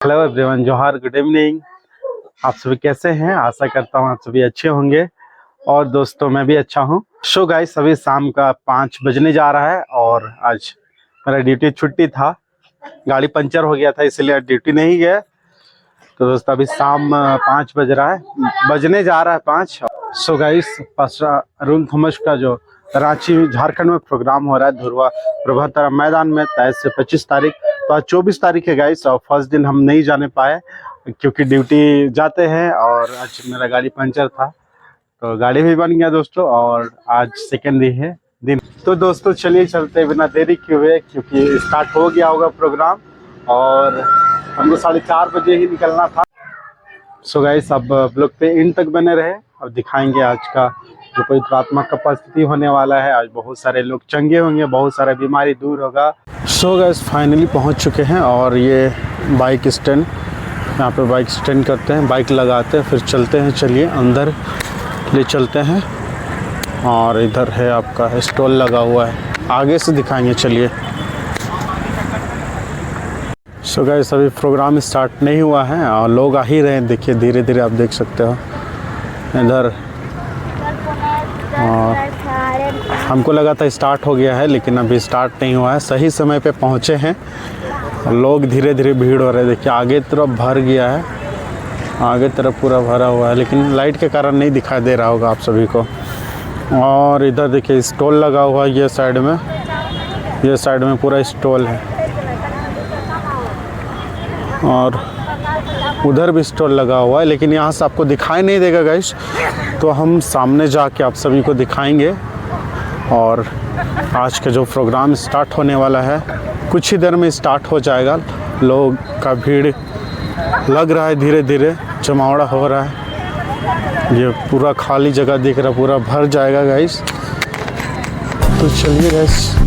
Hello everyone, जोहार, good evening. आप सभी कैसे हैं? आशा करता हूँ आप सभी अच्छे होंगे। और दोस्तों, मैं भी अच्छा हूँ। सो गाइस, अभी शाम का 5 बजने जा रहा है और आज मेरा ड्यूटी छुट्टी था। गाड़ी पंचर हो गया था, इसलिए आज ड्यूटी नहीं गया। तो दोस्तों, अभी शाम 5 बज रहा है, बजने जा रहा है 5। सो गाइस, अरुण थॉमस का जो रांची झारखंड में प्रोग्राम हो रहा है धुरवा प्रभातारा मैदान में 23 से 25 तारीख। तो आज 24 तारीख है गाइस, और फर्स्ट दिन हम नहीं जाने पाए क्योंकि ड्यूटी जाते हैं और आज मेरा गाड़ी पंचर था। तो गाड़ी भी बन गया दोस्तों, और आज सेकेंड डे है दिन। तो दोस्तों चलिए चलते बिना देरी किए हुए, क्योंकि स्टार्ट हो गया होगा प्रोग्राम और हमको 4:30 बजे ही निकलना था। सो गाइस, अब ब्लॉग पे इन तक बने रहे और दिखाएंगे आज का जो पवित्र आत्मा का उपस्थिति होने वाला है। आज बहुत सारे लोग चंगे होंगे, बहुत सारे बीमारी दूर होगा। सो गाइस, फाइनली पहुंच चुके हैं और ये बाइक स्टैंड, यहाँ पे बाइक स्टैंड करते हैं, बाइक लगाते हैं, फिर चलते हैं। चलिए अंदर ले चलते हैं। और इधर है आपका स्टॉल लगा हुआ है, आगे से दिखाएंगे। चलिए। सो गाइस, अभी प्रोग्राम स्टार्ट नहीं हुआ है और लोग आ ही रहे हैं, देखिए धीरे धीरे, आप देख सकते हो इधर। और हमको लगा था स्टार्ट हो गया है, लेकिन अभी स्टार्ट नहीं हुआ है। सही समय पे पहुँचे हैं, लोग धीरे धीरे भीड़ हो रहे हैं। देखिए आगे तरफ भर गया है, आगे तरफ पूरा भरा हुआ है, लेकिन लाइट के कारण नहीं दिखाई दे रहा होगा आप सभी को। और इधर देखिए स्टॉल लगा हुआ है, ये साइड में पूरा स्टॉल है, और उधर भी स्टॉल लगा हुआ है, लेकिन यहाँ से आपको दिखाई नहीं देगा गाइस। तो हम सामने जाके आप सभी को दिखाएंगे। और आज का जो प्रोग्राम स्टार्ट होने वाला है, कुछ ही देर में स्टार्ट हो जाएगा। लोग का भीड़ लग रहा है, धीरे धीरे जमावड़ा हो रहा है। ये पूरा खाली जगह दिख रहा है, पूरा भर जाएगा गाइस। तो चलिए गाइस।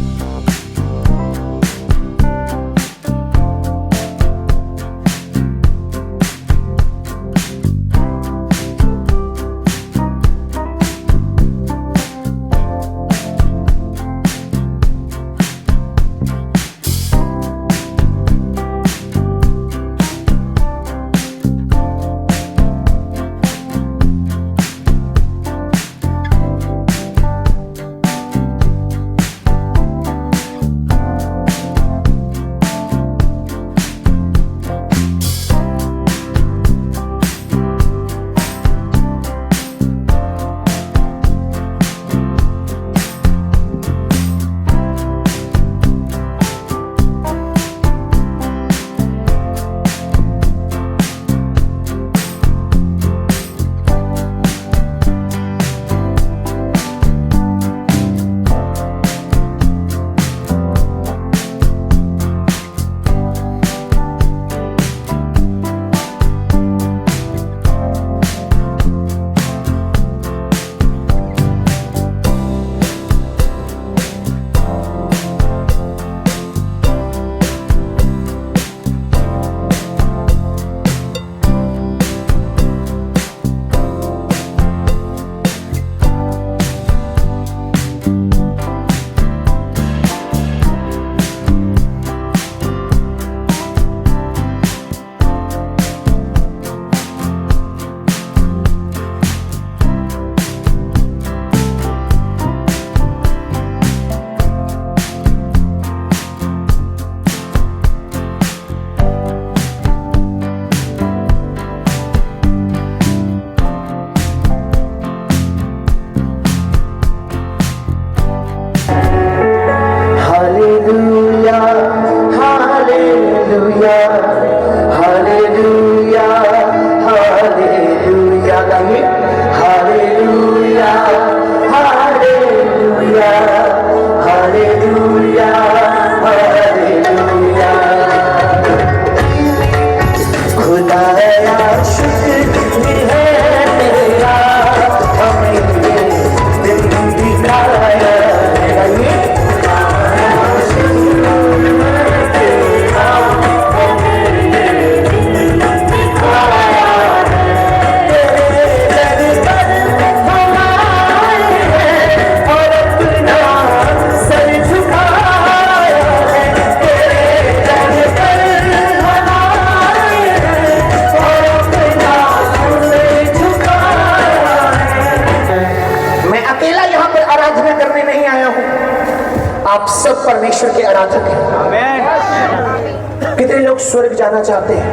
जाना चाहते हैं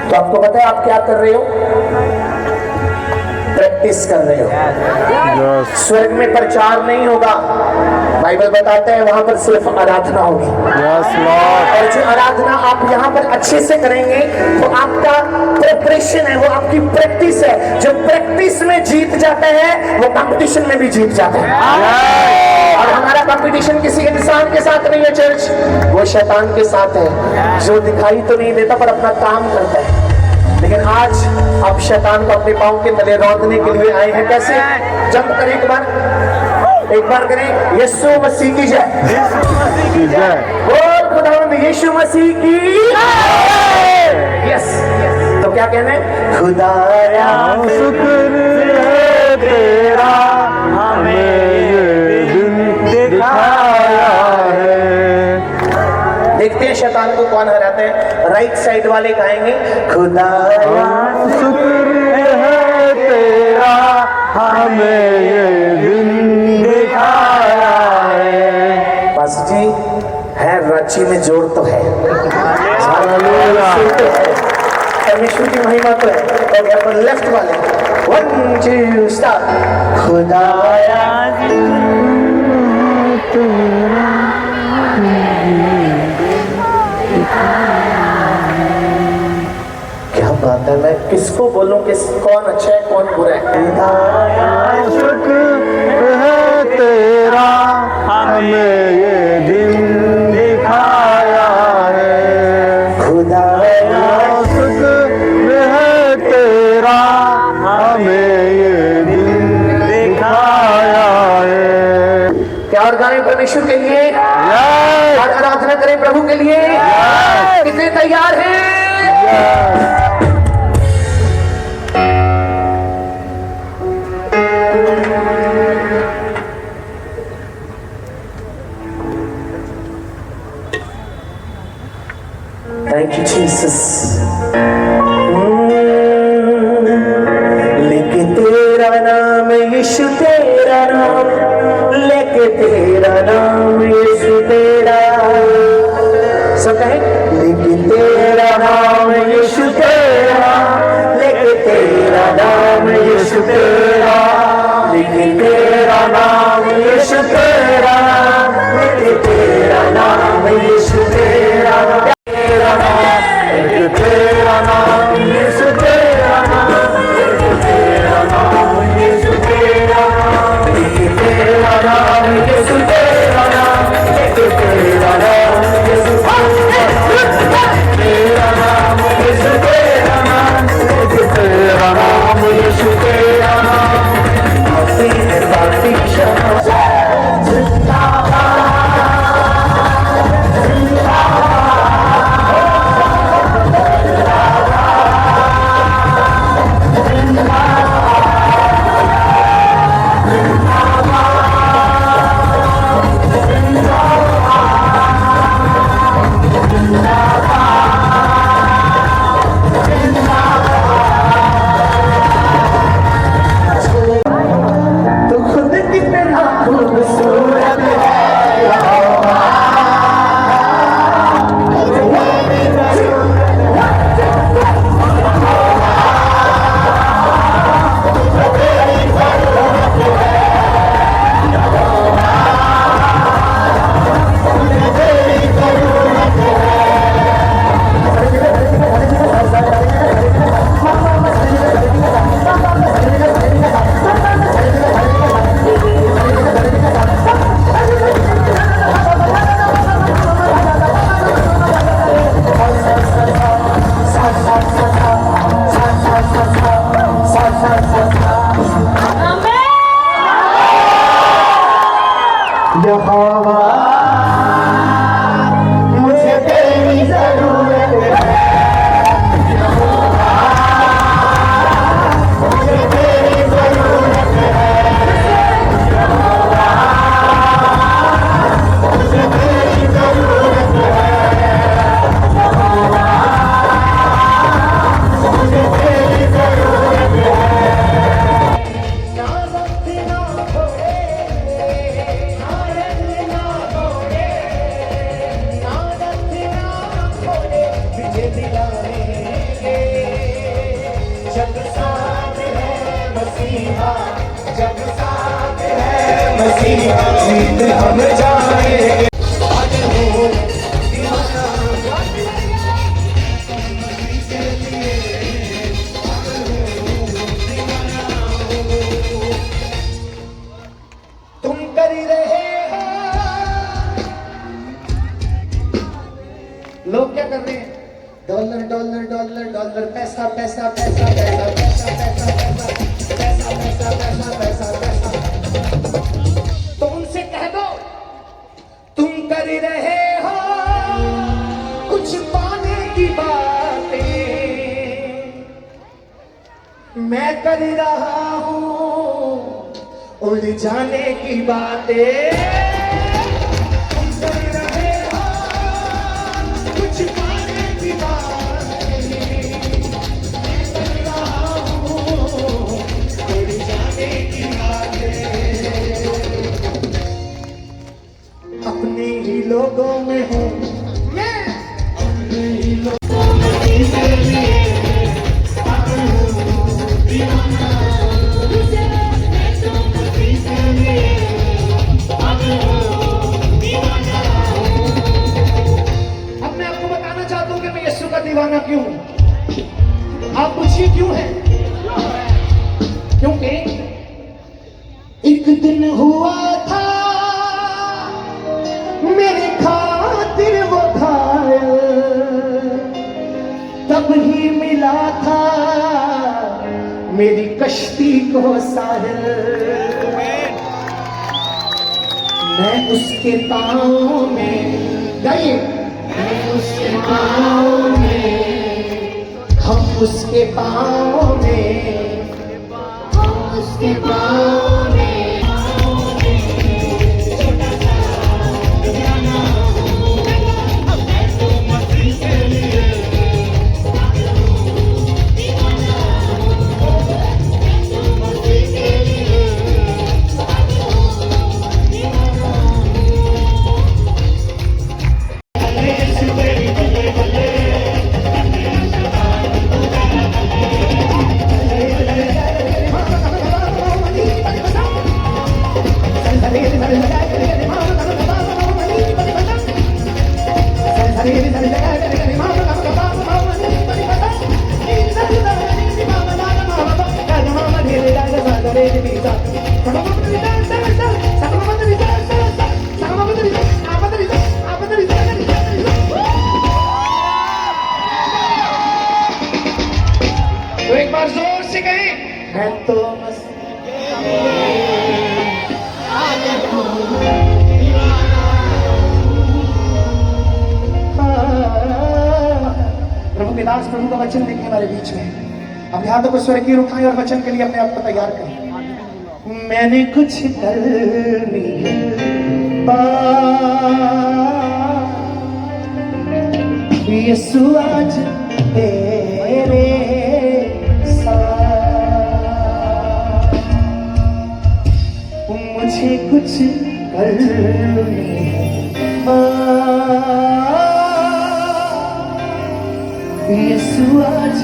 तो आपको पता है आप क्या कर रहे हो? प्रैक्टिस कर रहे हो। स्वर्ग में प्रचार नहीं होगा, बाइबल बताता है वहां पर सिर्फ आराधना होगी। और जो आराधना आप यहाँ पर अच्छे से करेंगे वो आपका प्रिपरेशन है, वो आपकी प्रैक्टिस है। जो प्रैक्टिस में जीत जाता है वो कंपटीशन में भी जीत जाता है। और हमारा कंपटीशन किसी इंसान के साथ नहीं है चर्च, वो शैतान के साथ है, जो दिखाई तो नहीं देता पर अपना काम करता है। लेकिन आज आप शैतान को अपने पांव के तले रौंदने के लिए आए हैं। कैसे? जंप करें एक बार करें, यीशु मसीह की जय, बोल खुदावंद यीशु मसीह की जय। यस, तो क्या कहना है? खुदाया शुक्र है तेरा हमें ये दिन दिखाया है। देखते हैं शैतान को कौन हराते हैं। राइट साइड वाले गाएंगे, खुदाया शुक्र है तेरा हमें ये दिन दिखाया है। बस जी है, रांची में जोर तो है, परमेश्वर की महिमा तो है। और यहाँ पर लेफ्ट वाले 1 2 स्टार्ट। खुदाया क्या बात है, मैं किसको बोलूं कौन अच्छा है कौन बुरा है? शुक्र है तेरा हमें ये दिन दिखाया है। खुदाया शुक्र है तेरा हमें ये दिन दिखाया है। क्या और गाने परमेश्वर के लिए और आराधना करें प्रभु के लिए। कितने तैयार हैं? Thank you, Jesus. लेके तेरा नाम यीशु, तेरा नाम लेके तेरा नाम यीशु, तेरा सब कहें, लेके तेरा नाम यीशु, तेरा लेके तेरा नाम यीशु, तेरा लेके तेरा नाम यीशु, तेरा लेके तेरा नाम यीशु, तेरा तेरा नाम यीशु, तेरा नाम तेरा नाम यीशु, तेरा लेके तेरा नाम यीशु, तेरा जब साथ है मसीह जीत हम जाएंगे। तुम कर ही रहे हो, लोग क्या कर रहे हैं? डॉलर डॉलर डॉलर डॉलर, पैसा पैसा पैसा पैसा पैसा पैसा पैसा पैसा पैसा पैसा पैसा पैसा। तो उनसे कह दो तुम कर ही रहे हो कुछ पाने की बातें, मैं कर ही रहा हूँ उड़ जाने की बातें। तुम कर ही रहे हो कुछ पाने की बातें, मैं कर रहा हूँ उड़ जाने की बातें। अपने ही लोगों में हूँ मैं, अपने ही लोगों में दीवाना क्यों? आप पूछिए क्यों है? क्योंकि एक दिन हुआ था मेरे खातिर वो घायल, तब ही मिला था मेरी कश्ती को साहिल। मैं उसके पाँव में गई, मैं उसके पाँव में, हम उसके पाँव में, हम उसके पाँव में। तो एक बार जोर से कहें, मैं तो प्रभु के दास प्रभु का वचन देखने हमारे बीच में। अब हाथों को स्वर्गीय उठाएं और वचन के लिए अपने आप को तैयार करें। मैंने कुछ करनी यीशु आज तेरे मुझे कुछ करनी यीशु आज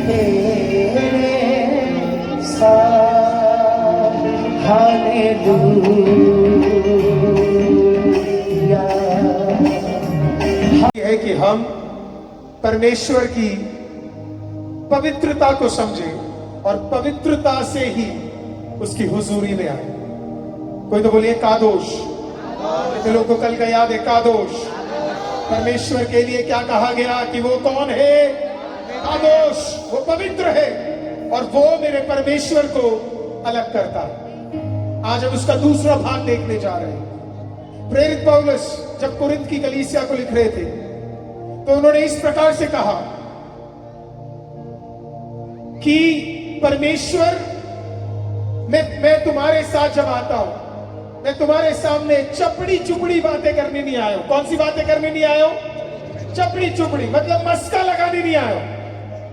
तेरे साथ। हालेलुया। ये है कि हम परमेश्वर की पवित्रता को समझें और पवित्रता से ही उसकी हुजूरी में आए। कोई तो बोलिए कादोश। कितने लोगों को कल का याद है कादोश? परमेश्वर के लिए क्या कहा गया कि वो कौन है? कादोश। वो पवित्र है और वो मेरे परमेश्वर को अलग करता है। आज हम उसका दूसरा भाग देखने जा रहे हैं। प्रेरित पौलुस जब कुरिन्थ की कलीसिया को लिख रहे थे तो उन्होंने इस प्रकार से कहा कि परमेश्वर मैं तुम्हारे साथ जब आता हूं, मैं तुम्हारे सामने चपड़ी चुपड़ी बातें करने नहीं आया हूं। कौन सी बातें करने नहीं आया हूं? चपड़ी चुपड़ी मतलब मस्का लगाने नहीं आया हूं।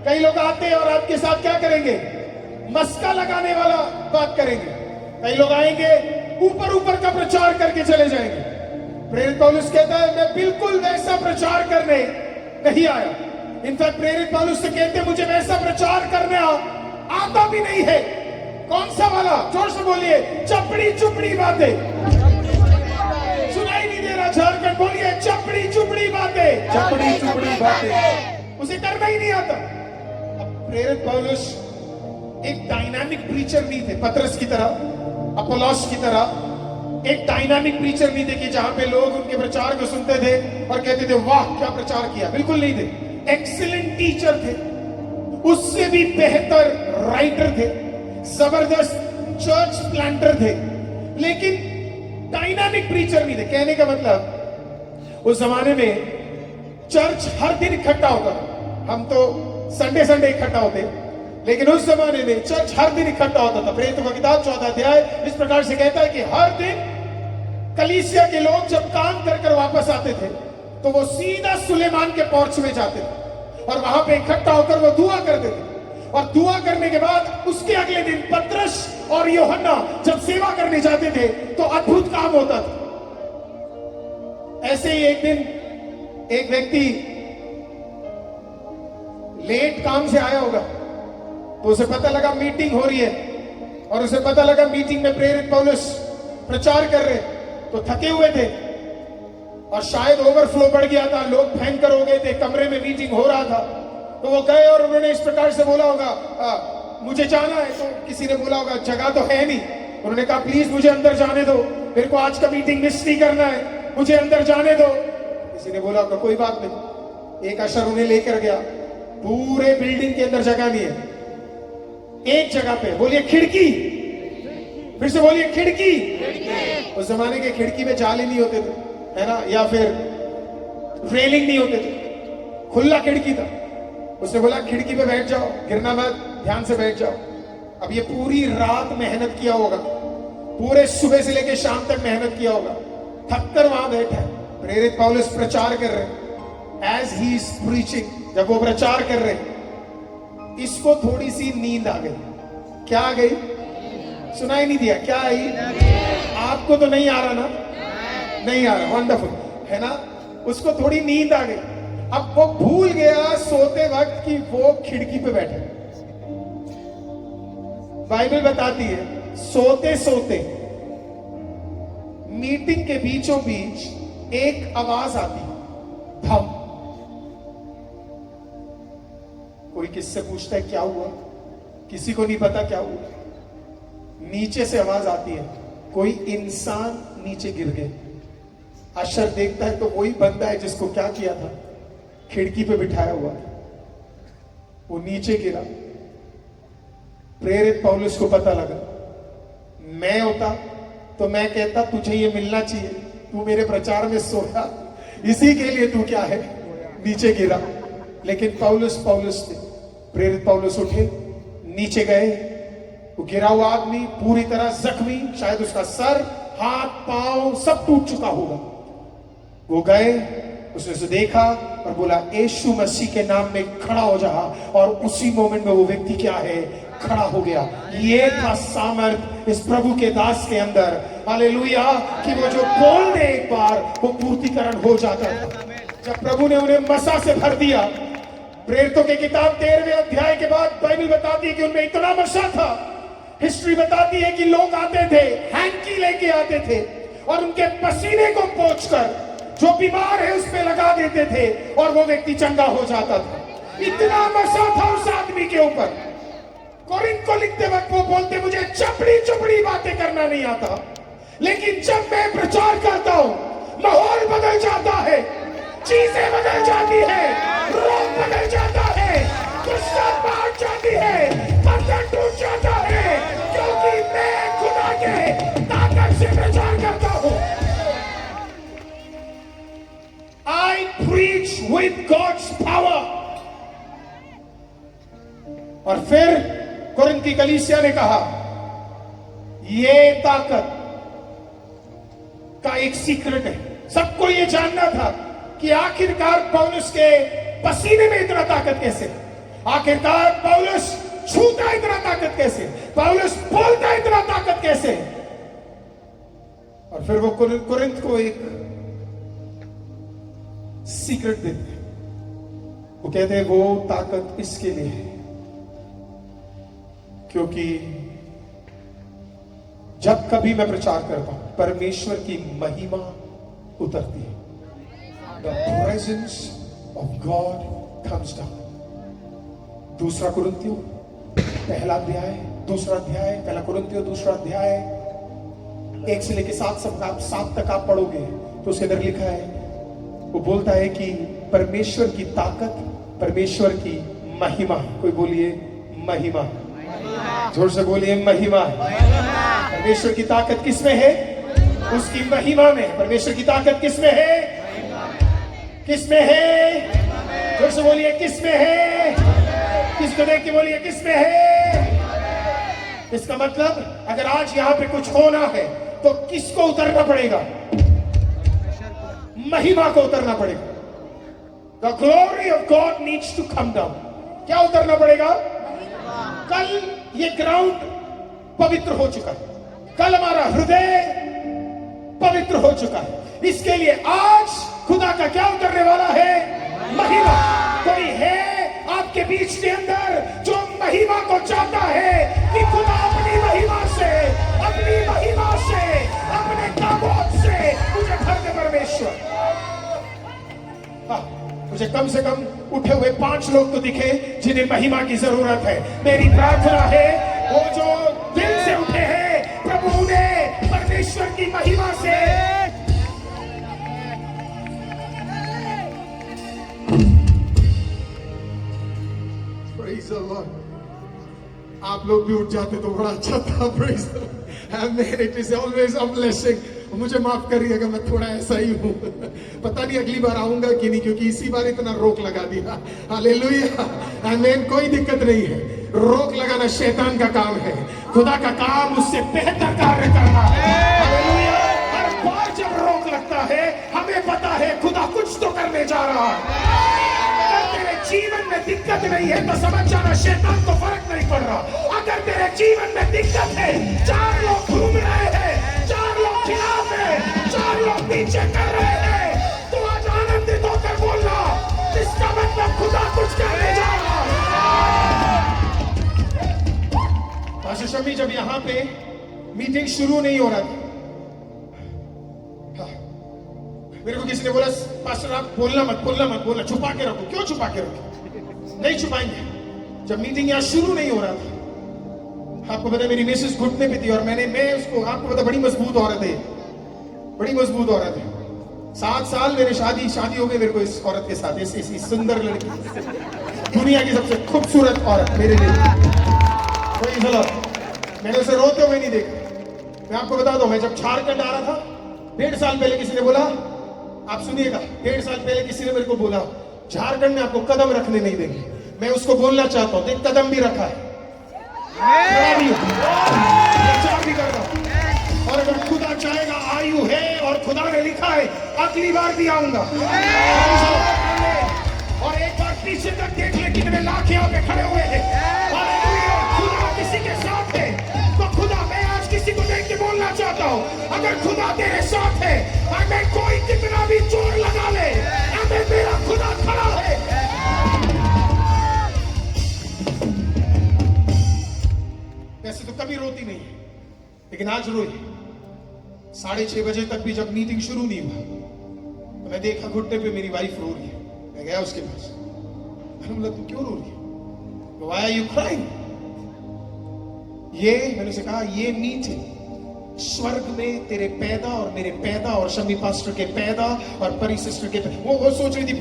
कई लोग आते हैं और आपके साथ क्या करेंगे? मस्का लगाने वाला बात करेंगे। कई लोग आएंगे ऊपर ऊपर का प्रचार करके चले जाएंगे। प्रेरित पौलुस कहता है मैं बिल्कुल वैसा प्रचार करने नहीं आया। इनफैक्ट प्रेरित पौलुस से कहते मुझे वैसा प्रचार करने आता भी नहीं है कौन सा वाला? जोर से बोलिए, चपड़ी चुपड़ी बातें। सुनाई नहीं दे रहा झारखंड, बोलिए चपड़ी चुपड़ी बातें। चपड़ी चुपड़ी बातें उसे करना ही नहीं आता। अब प्रेरित पौलुस एक डायनामिक प्रीचर नहीं थे, पतरस की तरह, अपोलोस की तरह एक डायनामिक प्रीचर नहीं थे कि जहां पे लोग उनके प्रचार को सुनते थे और कहते थे वाह क्या प्रचार किया। बिल्कुल नहीं थे। एक्सीलेंट टीचर थे, उससे भी बेहतर राइटर थे, जबरदस्त चर्च प्लांटर थे, लेकिन डायनामिक प्रीचर नहीं थे। कहने का मतलब उस जमाने में चर्च हर दिन इकट्ठा होता था। हम तो संडे संडे इकट्ठा होते, लेकिन उस जमाने में चर्च हर दिन इकट्ठा होता था। प्रेरितों का किताब 14 अध्याय इस प्रकार से कहता है कि हर दिन कलीसिया के लोग जब काम कर कर वापस आते थे तो वो सीधा सुलेमान के पोर्च में जाते थे और वहां पे इकट्ठा होकर वो दुआ करते थे। और दुआ करने के बाद उसके अगले दिन पतरस और यूहन्ना जब सेवा करने जाते थे तो अद्भुत काम होता था। ऐसे ही एक दिन एक व्यक्ति लेट काम से आया होगा, तो उसे पता लगा मीटिंग हो रही है, और उसे पता लगा मीटिंग में प्रेरित पौलुस प्रचार कर रहे, तो थके हुए थे और शायद ओवरफ्लो बढ़ गया था, लोग भयंकर हो गए थे, कमरे में मीटिंग हो रहा था। तो वो गए और उन्होंने इस प्रकार से बोला होगा मुझे जाना है। तो किसी ने बोला होगा जगह तो है नहीं। उन्होंने कहा प्लीज मुझे अंदर जाने दो, मेरे को आज का मीटिंग मिस नहीं करना है, मुझे अंदर जाने दो। किसी ने बोला होगा कोई बात नहीं। एक अशर उन्हें लेकर गया, पूरे बिल्डिंग के अंदर जगह नहीं है, एक जगह पे, बोलिए खिड़की, फिर से बोलिए खिड़की। उस जमाने के खिड़की में जाले नहीं होते थे, है ना, या फिर रेलिंग नहीं होते थे, खुला खिड़की था। उसने बोला खिड़की पे बैठ जाओ, गिरना मत, ध्यान से बैठ जाओ। अब ये पूरी रात मेहनत किया होगा, पूरे सुबह से लेकर शाम तक मेहनत किया होगा, थक कर वहां बैठा है। प्रेरित पौलुस प्रचार कर रहे, एज ही इज प्रीचिंग, जब वो प्रचार कर रहे, इसको थोड़ी सी नींद आ गई। क्या आ गई? सुनाई नहीं दिया? क्या आई? आपको तो नहीं आ रहा ना? नहीं आ रहा, वंडरफुल, है ना। उसको थोड़ी नींद आ गई। अब वो भूल गया सोते वक्त कि वो खिड़की पे बैठे। बाइबल बताती है सोते सोते मीटिंग के बीचों बीच एक आवाज आती, धम। कोई किससे पूछता है क्या हुआ? किसी को नहीं पता क्या हुआ। नीचे से आवाज आती है, कोई इंसान नीचे गिर गए। अशर देखता है तो वही बंदा है जिसको क्या किया था, खिड़की पे बिठाया हुआ था, वो नीचे गिरा। प्रेरित पौलुस को पता लगा, मैं होता तो मैं कहता तुझे ये मिलना चाहिए, तू मेरे प्रचार में सोया, इसी के लिए तू क्या है नीचे गिरा। लेकिन पौलुस थे। प्रेरित पौलुस उठे, नीचे गए, वो गिरा हुआ आदमी पूरी तरह जख्मी, शायद उसका सर, हाथ, पांव सब टूट चुका होगा। वो गए, उसने उसे देखा और बोला यीशु मसीह के नाम में खड़ा हो जा, और उसी मोमेंट में वो व्यक्ति क्या है, खड़ा हो गया। ये था सामर्थ इस प्रभु के दास के अंदर, हालेलुया, कि वो जो बोल दे एक बार वो पूर्तिकरण हो जाता था। जब प्रभु ने उन्हें मसा से भर दिया, प्रेरितों की किताब 13वें अध्याय के बाद बाइबल बताती है कि उनमें इतना मसा था। हिस्ट्री बताती है कि लोग आते थे, हैंकी लेके आते थे और उनके पसीने को पोंछकर जो बीमार है उस पे लगा देते थे और वो व्यक्ति चंगा हो जाता था। इतना मसा था उस आदमी के ऊपर। कोरिन्थ को लिखते वक्त वो बोलते मुझे चपड़ी चपड़ी बातें करना नहीं आता, लेकिन जब मैं प्रचार करता हूं माहौल बदल जाता है, चीजें बदल जाती है, रोग बदल जाता है, गुस्सा बढ़ जाती है, बंधन टूट जाता है, क्योंकि मैं खुदा के ताकत से प्रचार करता हूं। I preach with God's power। और फिर कोरिन्थ की कलीसिया ने कहा ये ताकत का एक सीक्रेट है। सबको ये जानना था कि आखिरकार पौलुस के पसीने में इतना ताकत कैसे, आखिरकार पौलुस छूता इतना ताकत कैसे, पौलुस बोलता इतना ताकत कैसे। और फिर वो कोरिन्थ को एक सीक्रेट देते हैं। वो कहते हैं वो ताकत इसके लिए है क्योंकि जब कभी मैं प्रचार करता हूं परमेश्वर की महिमा उतरती है। The presence of God comes down। दूसरा कुरिन्थियों पहला अध्याय, दूसरा अध्याय, पहला कुरिन्थियों दूसरा अध्याय 1 से लेकर 7 तक आप पढ़ोगे तो उसके अंदर लिखा है, वो बोलता है कि परमेश्वर की ताकत, परमेश्वर की महिमा। कोई बोलिए महिमा, जोर से बोलिए महिमा। परमेश्वर की ताकत किसमें है? उसकी महिमा में। परमेश्वर की ताकत किसमें है? किसमें है? जोर से बोलिए किसमें है? किसको देख के बोलिए किसमें है? इसका मतलब अगर आज यहां पे कुछ होना है तो किसको उतरना पड़ेगा? महिमा को उतरना पड़ेगा। The glory of God needs to come down। क्या उतरना पड़ेगा? कल ये ग्राउंड पवित्र हो चुका है, कल हमारा हृदय पवित्र हो चुका है। इसके लिए आज खुदा का क्या उतरने वाला है? महिमा। कोई है आपके बीच के अंदर जो महिमा को चाहता है कि खुदा अपनी महिमा से, अपनी महिमा से, अपने ताबूत से मुझे भर दे परमेश्वर। मुझे कम से कम उठे हुए 5 लोग तो दिखे जिन्हें महिमा की जरूरत है। मेरी प्रार्थना है वो जो दिल से उठे हैं प्रभु ने परमेश्वर की महिमा से Praise the Lord। आप लोग भी उठ जाते तो बड़ा अच्छा था। Praise the Lord। Amen। It is always a blessing। मुझे माफ करिएगा, मैं थोड़ा ऐसा ही हूँ। पता नहीं अगली बार आऊंगा कि नहीं, क्योंकि इसी बार इतना रोक लगा दिया। हालेलुया, आमीन। कोई दिक्कत नहीं है, रोक लगाना शैतान का काम है, खुदा का काम उससे बेहतर कार्य करना है। हालेलुया। हर बार जब रोक लगता है हमें पता है खुदा कुछ तो करने जा रहा है। अगर तेरे जीवन में दिक्कत नहीं है तो समझ जाना शैतान को फर्क नहीं पड़ रहा। अगर तेरे जीवन में दिक्कत है, 4 लोग घूम रहे हैं, 4 लोग खिलाफ है, 4 लोग पीछे कर रहे हैं, तो आज आनंदित होकर बोलना, इसका मतलब खुदा कुछ करने जा रहा है। पास्टर शमी जब यहाँ पे मीटिंग शुरू नहीं हो रहा था, मेरे को किसी ने बोला पास्टर आप बोलना मत, बोलना, छुपा के रखो। क्यों छुपा के रखो? नहीं छुपाएंगे। जब मीटिंग यहाँ शुरू नहीं हो रहा था, आपको पता मेरी मिसेस घुटने पे थी और मैं उसको, आपको पता बड़ी मजबूत औरत है, बड़ी मजबूत औरत है। 7 साल मेरे शादी हो गई मेरे को इस औरत के साथ, इसी सुंदर लड़की, दुनिया की सबसे खूबसूरत औरत मेरे लिए। मैंने उसे रोते हुए नहीं देखा। मैं आपको बता दूं, मैं जब झारखंड आ रहा था 1.5 साल पहले किसी ने बोला, आप सुनिएगा, 1.5 साल पहले किसी ने मेरे को बोला झारखंड में आपको कदम रखने नहीं देंगे। मैं उसको बोलना चाहता हूं, देख कदम भी रखा है, भी कर रहा हूं। और अगर खुदा चाहेगा, आयु है और खुदा ने लिखा है अगली बार भी आऊंगा। और एक बार पीछे तक देख ले कितने लाख यहाँ पे खड़े हुए हैं। खुदा किसी के साथ है तो खुदा, मैं आज किसी को देख के बोलना चाहता हूँ, अगर खुदा तेरे साथ है, अगर कोई कितना भी जोर लगा ले, अगर मेरा खुदा खड़ा है। वैसे तो कभी रोती नहीं है, लेकिन आज रोई। 6:30 बजे तक भी जब मीटिंग शुरू नहीं हुआ तो मैं देखा घुटने पे मेरी वाइफ रो रही है। मैं गया उसके पास, मैंने बोला तू क्यों रो रही है? Why are you crying? मैंने उसे कहा ये मीटिंग स्वर्ग में तेरे पैदा और मेरे पैदा और शमी पास्टर के पैदा और परी सिस्टर के पैदा। वो सोच रही थी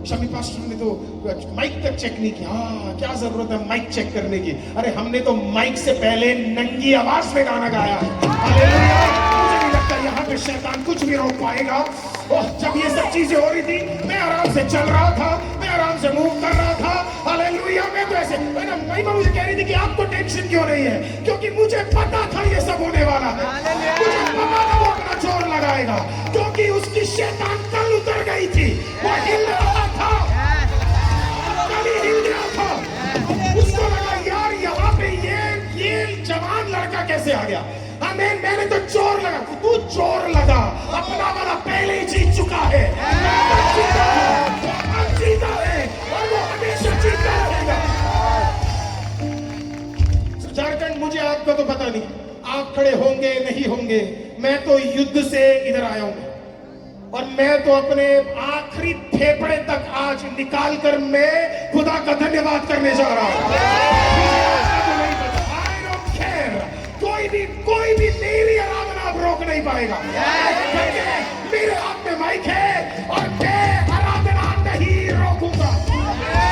शमी पास्टर ने तो माइक तक चेक नहीं किया। क्या जरूरत है माइक चेक करने की? अरे हमने तो माइक से पहले नंगी आवाज में गाना गाया। मुझे नहीं लगता यहाँ पे शैतान कुछ भी रोक पाएगा। जब ये सब चीजें हो रही थी, मैं आराम से चल रहा था, मैं आराम से मूव कर रहा था। हालेलुया। मैं तो ऐसे, महिमा मुझे कह रही थी कि आपको टेंशन क्यों नहीं है, क्योंकि मुझे पता था ये सब होने वाला है। मुझे पता था वो अपना जोर लगाएगा, क्योंकि उसकी शैतान कल उतर गई थी, वो हिल रहा था, कल ही हिल रहा था। उसको लगा यार यहाँ पे ये जवान लड़का कैसे आ गया। मैंने तो जोर लगा, तू जोर लगा, अपना वाला पहले ही जीत चुका है, जीता है और वो हमेशा जीता रहेगा। झारखंड मुझे आपका तो पता नहीं, आप खड़े झगड़े होंगे नहीं होंगे, मैं तो युद्ध से इधर आया हूं और मैं तो अपने आखिरी फेफड़े तक आज निकाल कर मैं खुदा का धन्यवाद करने जा रहा हूं। I don't care, कोई भी मेरी आराधना अब रोक नहीं पाएगा। मेरे हाथ में माइक है और मैं आराधना नहीं रोकूंगा। क्या?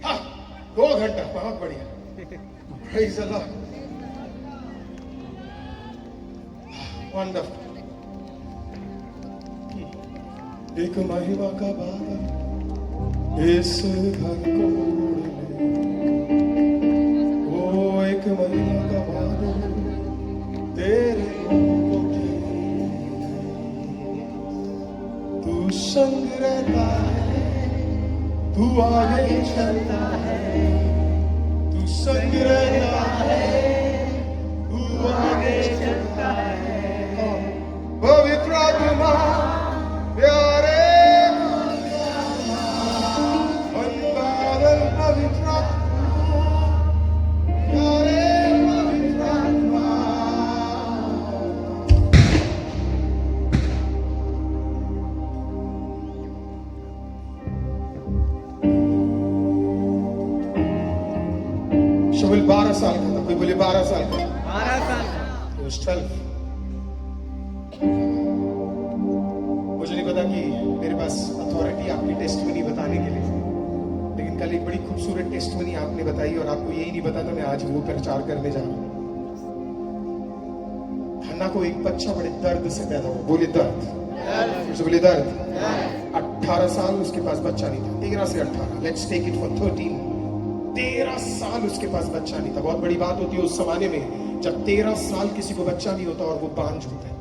हाँ, 2 घंटा बहुत बढ़िया। Praise the Lord. Wonderful. एक महिमा का बादल इस घर को ओढ़ ले, वो एक महिमा का बादल तेरे लोगों की, तू संग रहता है, तू आगे चलता है, तू संग रहता है, तू आगे चलता है। पवित्र आत्मा प्यारे मन बादल, पवित्र आत्मा प्यारे पवित्र आत्मा। शोविल 12 साल का था, कोई बोले 12 साल का, 12 साल का, He was 12। मुझे नहीं पता कि मेरे पास अथॉरिटी आपकी टेस्टमनी बताने के लिए, लेकिन कल एक बड़ी खूबसूरत टेस्टमनी आपने बताई और आपको यही नहीं पता था, मैं आज वो प्रचार करने जा रहा हूं। हन्ना को एक बच्चा बड़े दर्द से पैदा हुआ, बोले दर्द, बोले दर्द। 18 साल उसके पास बच्चा नहीं था, 13 से 18, लेट्स टेक इट फॉर 13 साल उसके पास बच्चा नहीं था। बहुत बड़ी बात होती है उस जमाने में जब 13 साल किसी को बच्चा नहीं होता और वो बांझ होता है,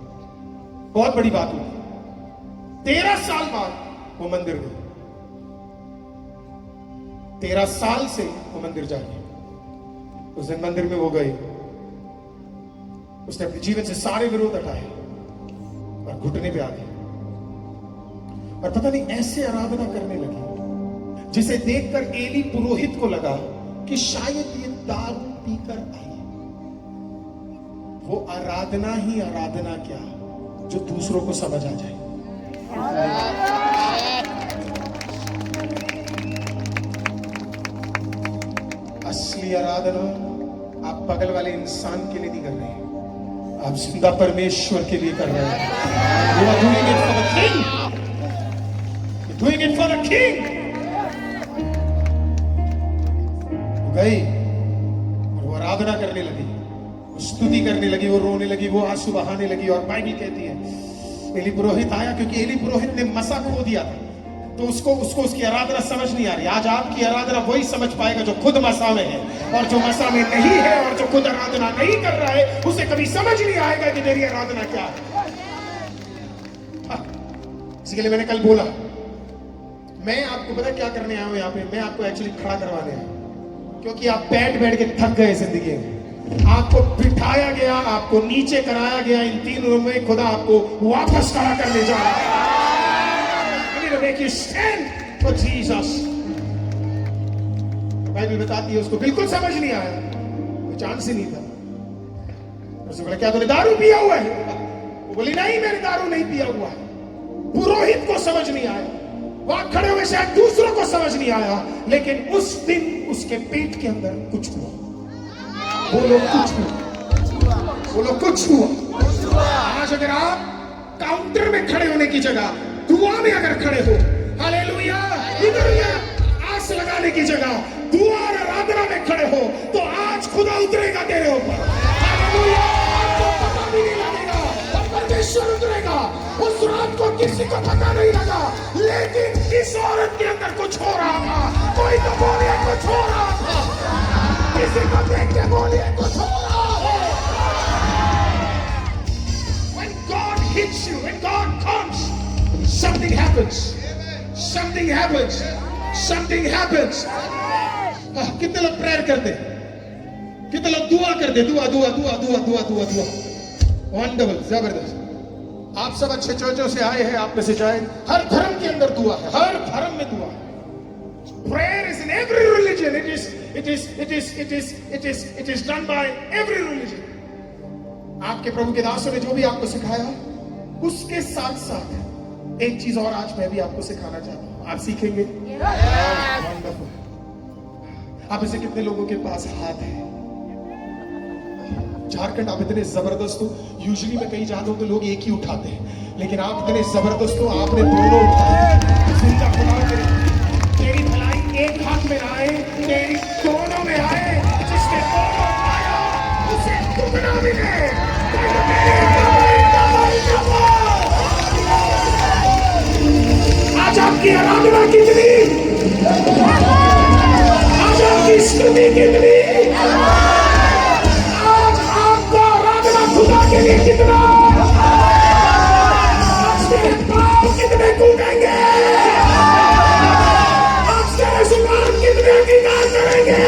बहुत बड़ी बात होती है। 13 साल बाद वो मंदिर गई, 13 साल से वो मंदिर जा रही। उस दिन मंदिर में वो गई, उसने अपने जीवन से सारे विरोध हटाए और घुटने पे आ गई और पता नहीं ऐसे आराधना करने लगी जिसे देखकर एली पुरोहित को लगा कि शायद ये दारू पीकर आई। वो आराधना ही आराधना क्या जो दूसरों को समझ आ जाए। असली आराधना आप बगल वाले इंसान के लिए नहीं कर रहे हैं, आप जिंदा परमेश्वर के लिए कर रहे हैं। You are doing it for the King. You're doing it for the King. गई और वो आराधना करने लगी, वो स्तुति करने लगी, वो रोने लगी, वो आंसू बहाने लगी। और बाइबल कहती है एली पुरोहित आया, क्योंकि एली पुरोहित ने मसा खो दिया था, तो उसको उसकी आराधना समझ नहीं आ रही। आज आपकी आराधना वही समझ पाएगा जो खुद मसा में है, और जो मसा में नहीं है और जो खुद आराधना नहीं कर रहा है उसे कभी समझ नहीं आएगा कि मेरी आराधना क्या है। इसके लिए मैंने कल बोला, मैं आपको पता क्या करने आया हूं यहाँ पे, मैं आपको एक्चुअली खड़ा करवाने आया, क्योंकि आप बैठ बैठ के थक गए जिंदगी में। आपको बिठाया गया, आपको नीचे कराया गया, इन 3 दिनों में खुदा आपको वापस खड़ा करने जा रहा है। Make you stand for Jesus. Bible बताती है उसको बिल्कुल समझ नहीं आया, कोई चांस ही नहीं था। उसने बोला क्या तूने दारू पिया हुआ है? वो बोली नहीं मैंने दारू नहीं पिया हुआ है। पुरोहित को समझ नहीं आया, वहां खड़े हुए शायद दूसरों को समझ नहीं आया, लेकिन उस दिन उसके पेट के अंदर कुछ हुआ। बोलो कुछ हुआ, बोलो कुछ हुआ। आज अगर आप काउंटर में खड़े होने की जगह दुआ में अगर खड़े हो, हालेलुया, इधर आस लगाने की जगह दुआ और आराधना में खड़े हो, तो आज खुदा उतरेगा तेरे ऊपर। हालेलुया, आपको पता भी नहीं लगेगा और परमेश्वर उतरेगा। उस रात को किसी को पता नहीं लगा, लेकिन इस औरत के अंदर कुछ हो रहा था। कोई तो बोलिए कुछ हो रहा था, किसी को देख के बोलिए कुछ हो रहा है। When God hits you, when God comes, something happens. Something happens. Something happens. कितने लोग प्रेयर करते, कितने लोग दुआ करते, दुआ दुआ दुआ दुआ दुआ दुआ दुआ। वंडरफुल, जबरदस्त। आप सब अच्छे चर्चों से आए हैं, आप में से शायद हर धर्म के अंदर दुआ है, हर धर्म में दुआ है। Prayer is in every religion. It is done by every religion. आपके प्रभु के दासों ने जो भी आपको सिखाया, उसके साथ साथ एक चीज और आज मैं भी आपको सिखाना चाहता हूँ। आप सीखेंगे? Wonderful. आप इसे कितने लोगों के पास हाथ है? झारखंड आप इतने जबरदस्त हो। यूजुअली मैं कहीं जाता हूं तो लोग एक ही उठाते हैं, लेकिन आप इतने जबरदस्त हो, आपने दोनों उठाए। जिंदा खुदा तेरी भलाई एक हाथ में आए, तेरी दोनों में आए। जिसने दोनों पाया उसे दुगना मिले। आज आपकी आराधना कितनी, आज आपकी स्तुति कितनी, खुदा के लिए कितना, आज तेरे पाँव कितने कूदेंगे, आज तेरे जुबान कितने अंगीकार करेंगे।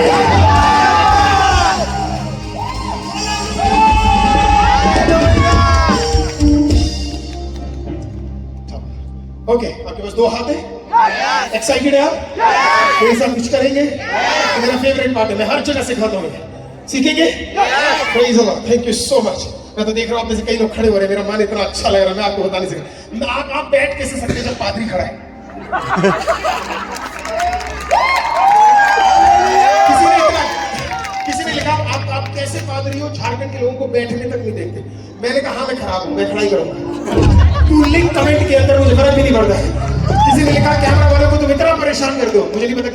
ओके, आपके पास दो हाथ है, एक्साइटेड है आप? मेरे साथ कुछ करेंगे? तो मेरा फेवरेट पार्ट है, मैं हर जगह सिखाता हूँ। सीखेंगे? Praise the Lord. Thank you so much. मैं तो देख रहा हूँ आप में से कई लोग खड़े हो रहे हैं, मेरा मन इतना अच्छा लग रहा है, मैं आपको बता नहीं सकता। आप बैठ कैसे सकते जब पादरी खड़ा है? किसी ने लिखा आप कैसे पादरी हो, झारखंड के लोगों को बैठने तक नहीं देखते। मैंने कहा हाँ मैं खराब हूँ, मैं खड़ा ही करूंगा। तू लिंक कमेंट के अंदर मुझे फर्क भी नहीं पड़ता है। किसी ने लिखा कैमरा वालों को तुम इतना परेशान कर दो, मुझे नहीं पता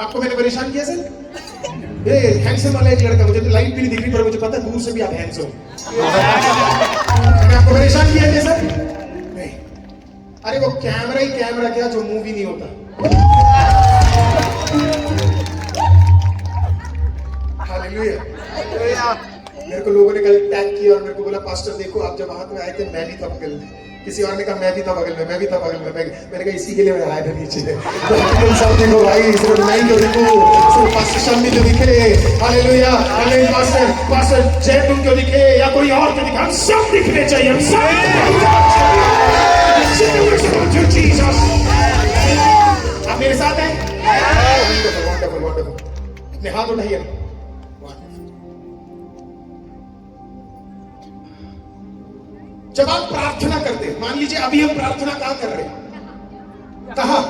आपको मैंने परेशान किया सर। हैंडसम वाला एक लड़का, मुझे तो लाइट भी नहीं दिख रही, पर मुझे पता दूर से भी आप हैंडसम। मैं आपको परेशान किया क्या सर? नहीं, अरे वो कैमरा ही कैमरा क्या जो मूवी नहीं होता। हालेलुया। मेरे को लोगों ने कल टैग किया और मेरे को बोला पास्टर देखो आप जब हाथ में आए थे मैं भी था बगल में, किसी और ने कहा मैं भी था बगल में, मैं भी था बगल में। मैंने कहा इसी के लिए मैं आया था नीचे। तो सब देखो भाई, सिर्फ मैं ही तो दिखूं, सिर्फ पास्टर शम्मी जो दिखे, हालेलुया, हालेलुया, पास्टर जय तुम क्यों दिखे या कोई और क्यों दिखे, हम सब दिखने चाहिए, हम सब। आप मेरे साथ हैं? Wonderful wonderful. अपने हाथ उठाइए। जब आप प्रार्थना करते हैं, मान लीजिए अभी हम प्रार्थना कहाँ कर रहे हैं? कहाँ?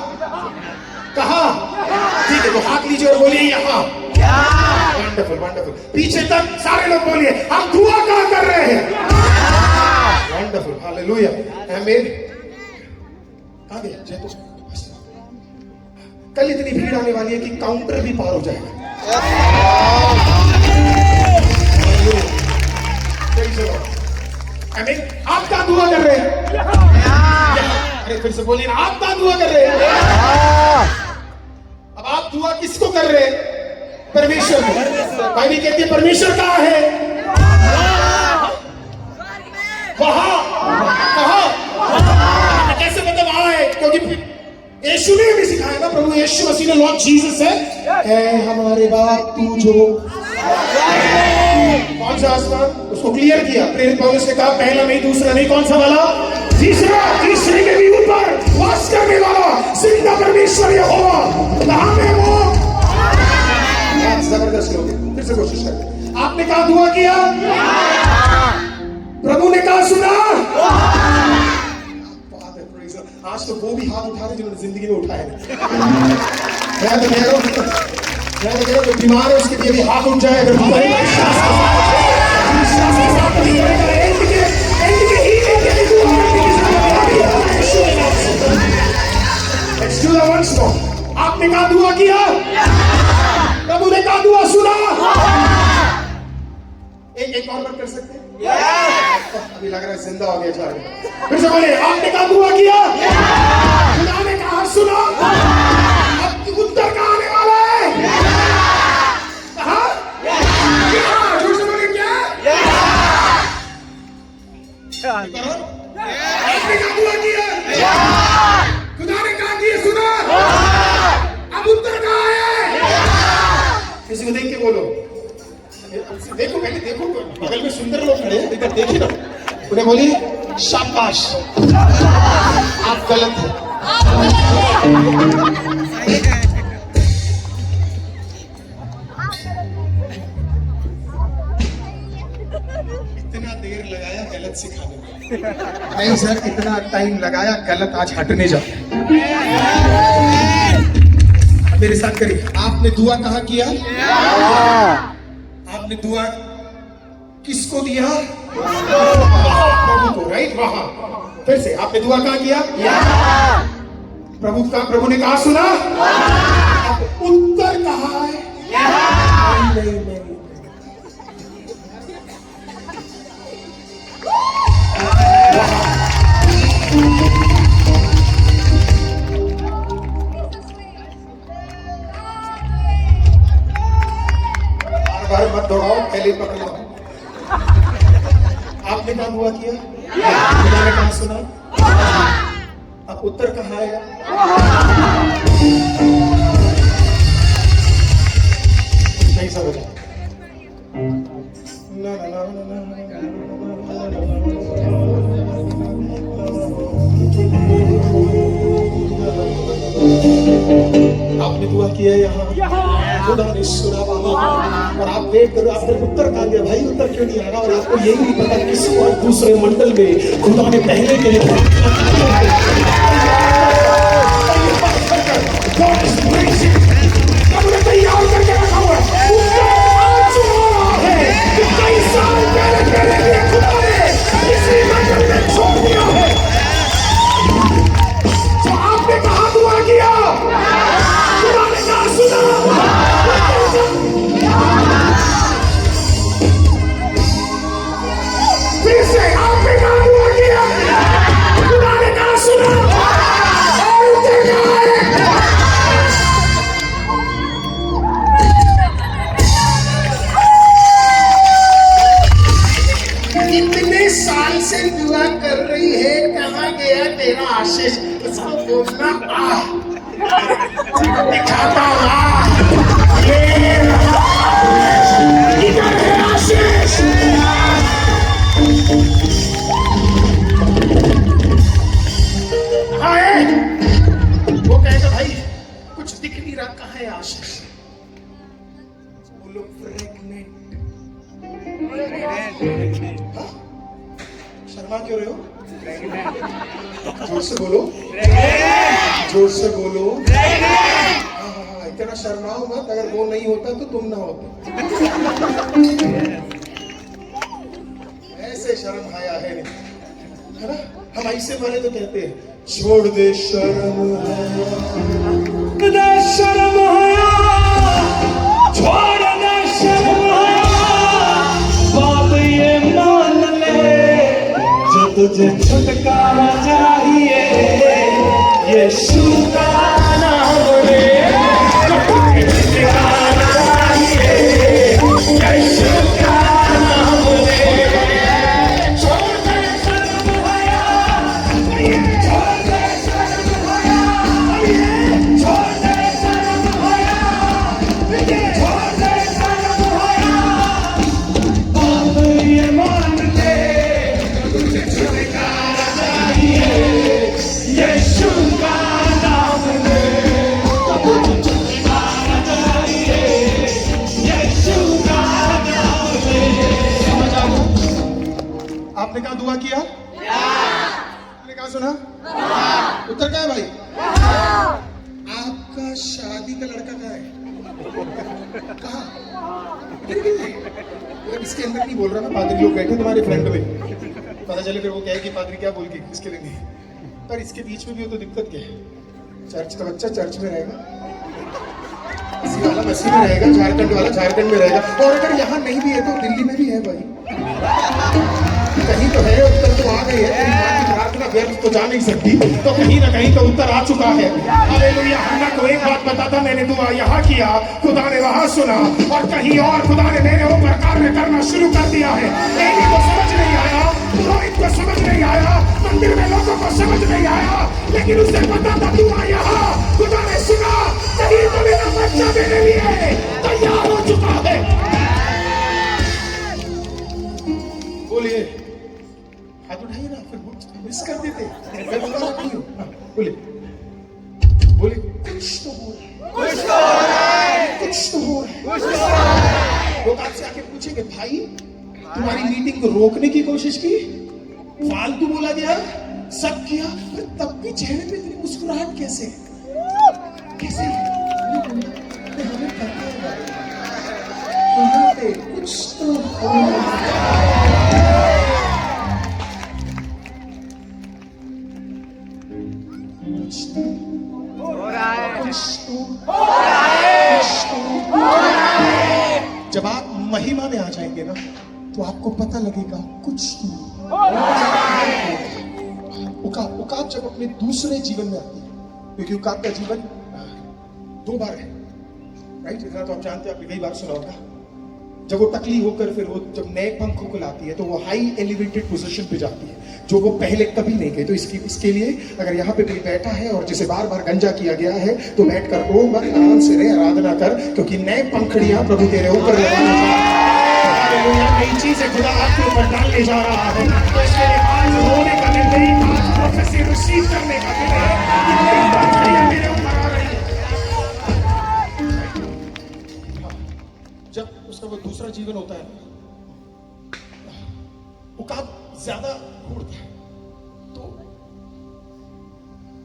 ठीक है, तो हाथ लीजिए और बोलिए यहाँ। Wonderful wonderful. पीछे तक सारे लोग बोलिए हम दुआ कहाँ कर रहे हैं? वंडरफुल, हालेलुया, आमीन। कहाँ गया जय? तो कल इतनी भीड़ आने वाली है कि काउंटर भी पार हो जाएगा। आमीन। आप क्या दुआ कर रहे हैं? अरे फिर से बोलिए ना, आप क्या दुआ कर रहे हैं? अब आप दुआ किसको कर रहे हैं? परमेश्वर को। भाई भी कहती है परमेश्वर कहाँ है? वहां। कहाँ? कैसे मतलब वहां है? क्योंकि यीशु ने हमें सिखाया ना, प्रभु यीशु मसीह ने, लॉर्ड जीसस है हमारे बाप तू जो। कौन सा आसमान? उसको क्लियर किया। प्रेरित पौलुस ने कहा पहला नहीं, दूसरा नहीं, कौन सा वाला? तीसरा, तीसरे के भी ऊपर वास करने वाला जिंदा परमेश्वर यहोवा। कहां है वो? जबरदस्त लोग, फिर से कोशिश करें। आपने कहा दुआ किया, प्रभु ने कहा सुना। आज तो वो भी हाथ उठा रहे जिन्होंने जिंदगी में उठाए नहीं। मैं तो कह रहा हूँ जो बीमार है उसके लिए भी हाथ उठ जाए। आपने कहा दुआ किया, प्रभु ने कहा दुआ सुना। एक और बार कर सकते हैं? अभी लग रहा है जिंदा हो गया जा। फिर से बोले, आपने कहा दुआ किया, खुदा ने कहा सुना। अब उत्तर कहाँ आने वाला है? जोर से बोले क्या? आपने कहा दुआ किया, खुदा ने कहा कि सुना। अब उत्तर कहाँ है? किसी को देख के बोलो, देखो पहले देखो, बगल में सुंदर लोग खड़े हैं, देखिए ना, उन्हें बोलिए शाबाश, आप गलत हैं। इतना देर लगाया गलत सिखाने में। नहीं सर, इतना टाइम लगाया गलत आज हटने जाओ। मेरे साथ करिए। आपने दुआ कहाँ किया? आपने दुआ किसको दिया? प्रभु को, राइट? वहां फिर से आपने दुआ कहाँ किया? प्रभु ने कहा सुना? उत्तर कहाँ है? नहीं। बार मत दौड़ाओ, पहले पकड़ लो। आपने क्या दुआ किया? मैंने कहा सुना? अब उत्तर कहाँ आएगा? नहीं समझा? आपने दुआ किया यहाँ, खुदा ने सुना बाबा, और आप वेट करो। आपने उत्तर कहाँ गया भाई? उत्तर क्यों नहीं आएगा? और आपको यही नहीं पता किस और दूसरे मंडल में खुदा ने पहले के लिए तैयार करके रखा हुआ है। उत्तर आ चुका है। कई साल पहले खुदा ने इसी मंडल में छोड़ दिया है। तो आपने कहाँ दुआ किया? खुदा ने कहा सुना? फिर से आपने कहा दुआ किया? खुदा ने कहा सुना? और उत्तर कहाँ है? इतने साल से दुआ कर रही है, कहाँ गया तेरा आशीष? उसको बोलना आ, दिखाता हुआ ये इधर है आशीष। आए वो कहेगा भाई कुछ दिख नहीं रहा, कहाँ है आशीष? बोलो प्रेग्नेंट। शर्मा क्यों रहे हो? जोर से बोलो, जोर से बोलो। हाँ, इतना शर्माओ मत। अगर वो नहीं होता तो तुम ना होते। ऐसे शर्म आया है नहीं, है ना? हम ऐसे माने तो कहते हैं छोड़ दे शर्म है, शर्म है, छोड़ दे शर्म है, बात ये मान ले, जो तुझे छुटकारा चाहिए, यीशु का नाम ले, जो तुझे छुटकारा चाहिए, यीशु का नाम ले। छोड़ दे शर्म भया, छोड़ दे शर्म भया, छोड़ दे शर्म भया, छोड़ दे शर्म भया, बात ये मान ले, तुझे छुटकारा चाहिए, यीशु का नाम ले, तुझे छुटकारा चाहिए, यीशु का नाम ले। समझ आ गया? आपने क्या दुआ किया? आपने क्या सुना? उत्तर क्या है भाई? आपका शादी का लड़का कहाँ है? कहाँ? मतलब इसके अंदर नहीं बोल रहा ना, पादरी लोग बैठे तुम्हारे फ्रंट में, पता चले फिर वो कहे कि पादरी क्या बोल के, इसके लिए नहीं। पर इसके बीच में भी हो तो दिक्कत क्या है? चर्च का बच्चा चर्च में रहेगा, मसीह वाला मसीह में रहेगा, झारखंड वाला झारखंड में रहेगा, और अगर यहाँ नहीं भी है तो दिल्ली में भी है भाई, कहीं तो है। उत्तर तो आ गई है, तेरी माँ की प्रार्थना व्यर्थ तो जा नहीं सकती, तो कहीं ना कहीं तो उत्तर आ चुका है। हालेलुया। हन्ना को एक बात बताता, मैंने दुआ यहाँ किया, खुदा ने वहां सुना, और कहीं और खुदा ने मेरे ऊपर कार्य करना शुरू कर दिया है। एली को समझ नहीं आया, पुरोहित को समझ नहीं आया, मंदिर में लोगों को समझ नहीं आया, लेकिन उसे पता था दुआ यहाँ, खुदा ने सुना, कहीं तो मेरा बच्चा मेरे लिए तैयार हो चुका है। बोलिए, हाथ उठाइए ना, फिर मिस कर देते। मैं दोबारा नहीं हूँ। हाँ, बोले बोले कुछ तो हो रहा है, कुछ तो हो रहा है। लोग आपसे आके पूछेंगे भाई तुम्हारी मीटिंग को रोकने की कोशिश की, फालतू बोला गया, सब किया, पर तब भी चेहरे पे इतनी मुस्कुराहट कैसे कैसे? हमें पता है यहाँ पे कुछ तो हो रहा है। जब आप महिमा में आ जाएंगे ना तो आपको पता लगेगा कुछ उकाब जब अपने दूसरे जीवन में आती है, क्योंकि उकाब का जीवन 2 बार है, राइट? इतना तो आप जानते हैं, आपने कई बार सुना होगा। जब वो टकली होकर फिर वो जब नए पंखों को लाती है तो वो हाई एलिवेटेड पोजीशन पे जाती है जो वो पहले कभी नहीं गई। तो इसके लिए अगर यहाँ पे कोई बैठा है और जिसे बार बार गंजा किया गया है तो बैठकर रो मत, आराम से रहे, आराधना कर, क्योंकि नए पंखड़ियां प्रभु तेरे ऊपर लगाने जा रहा है, नई चीजें खुदा आपके ऊपर डालने जा रहा है। तो इसके लिए आज रोने का दिन नहीं, आज प्रोफेसी रिसीव करने का दिन है कि नई पंखड़ियां मेरे ऊपर आ रही है। जब उसका वो दूसरा जीवन होता है उकाब ज्यादा उड़ता है, तो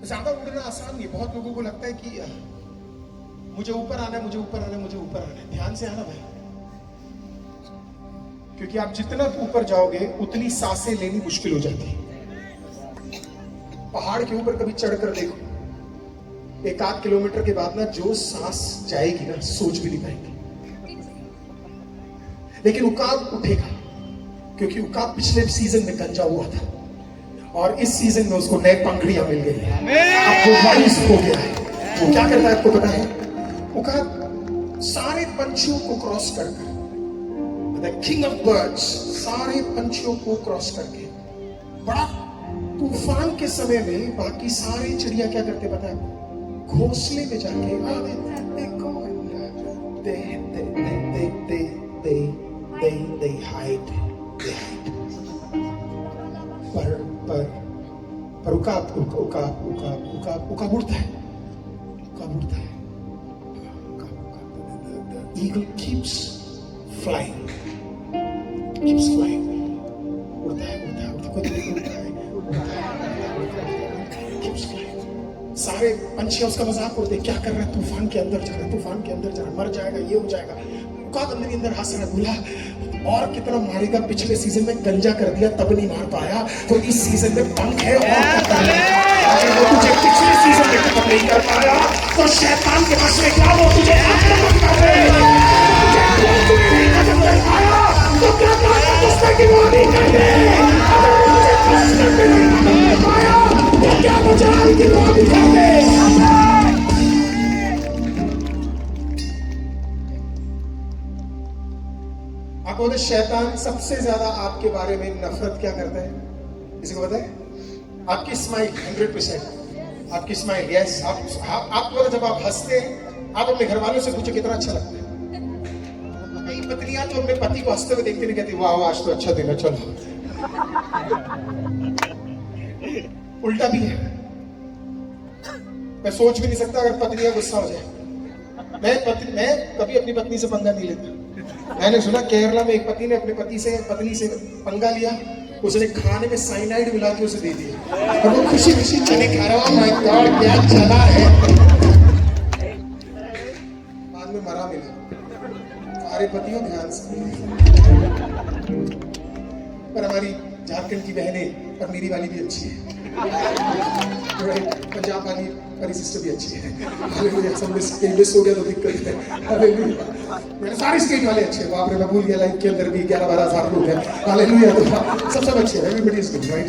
ज्यादा उड़ना आसान नहीं है। बहुत लोगों को लगता है कि मुझे ऊपर आना है, मुझे ऊपर आना है, मुझे ऊपर आना है। ध्यान से आना भाई, क्योंकि आप जितना ऊपर जाओगे उतनी सांसें लेनी मुश्किल हो जाती है। पहाड़ के ऊपर कभी चढ़कर देखो, 1-8 किलोमीटर के बाद ना जो सांस जाएगी ना सोच भी नहीं पाएंगे। लेकिन उकाब उठेगा, क्योंकि उकाब पिछले सीजन में गंजा हुआ था और इस सीजन में उसको नए पंखड़ियां मिल गई है, अब वो वाइस हो गया है। वो क्या करता है आपको पता है? उकाब सारे पंछियों को क्रॉस करके, द किंग ऑफ बर्ड्स, सारे पंछियों को क्रॉस करके बड़ा तूफान के समय में बाकी सारे चिड़िया क्या करते पता है आपको? घोंसले में जाके they hide. पर उकाब उड़ता है, The eagle keeps flying, उड़ता है, keeps flying. सारे पंछी उसका मजाक उड़ते, क्या कर रहा है? तूफान के अंदर जा रहा है, मर जाएगा, ये हो जाएगा। उकाब अंदर ही अंदर हंस रहा, बोला और कितना मारेगा? पिछले सीजन में गंजा कर दिया तब नहीं मार पाया, तो इस सीजन में पंख है और वो तुझे पिछले सीजन में खत्म नहीं कर पाया, तो शैतान के पास में क्या वो तुझे आक्रमण कर रहे हैं? नहीं खत्म कर पाया तो क्या की वाणी कर दे, नहीं खत्म कर पाया तो क्या मजाल की वाणी कर दे। आपको पता है शैतान सबसे ज्यादा आपके बारे में नफरत क्या करता है? किसी को पता है? आपकी स्माइल 100%, आपकी स्माइल, यस। आपको पता जब आप हंसते हैं, आप अपने घर वालों से पूछो कितना अच्छा लगता है। कई पत्नियां तो अपने पति को हंसते हुए देखते नहीं, कहती वाह आज तो अच्छा दिन है, चलो। उल्टा भी है, मैं सोच भी नहीं सकता अगर पत्नियां गुस्सा हो जाए। मैं कभी अपनी पत्नी से पंगा नहीं लेता। मैंने सुना केरला में एक पति ने अपने पत्नी से पंगा लिया, उसने खाने में साइनाइड मिला के उसे दे दिया और वो खुशी खुशी चने खा रहा है। माय गॉड क्या चला है। बाद में मरा मिला। सारे पतियों ध्यान से, पर हमारी झारखंड की बहनें और मेरी वाली भी अच्छी है, पंजाब वाली मेरी सिस्टर भी अच्छी है। सब मिस हो गया तो दिक्कत है। हालेलुया, मेरे सारे स्टेट वाले अच्छे हैं। बाप रे, मैं भूल गया लाइफ के अंदर भी 11-12 हज़ार लोग हैं। हालेलुया, तो सब अच्छे हैं। Everybody is good, right?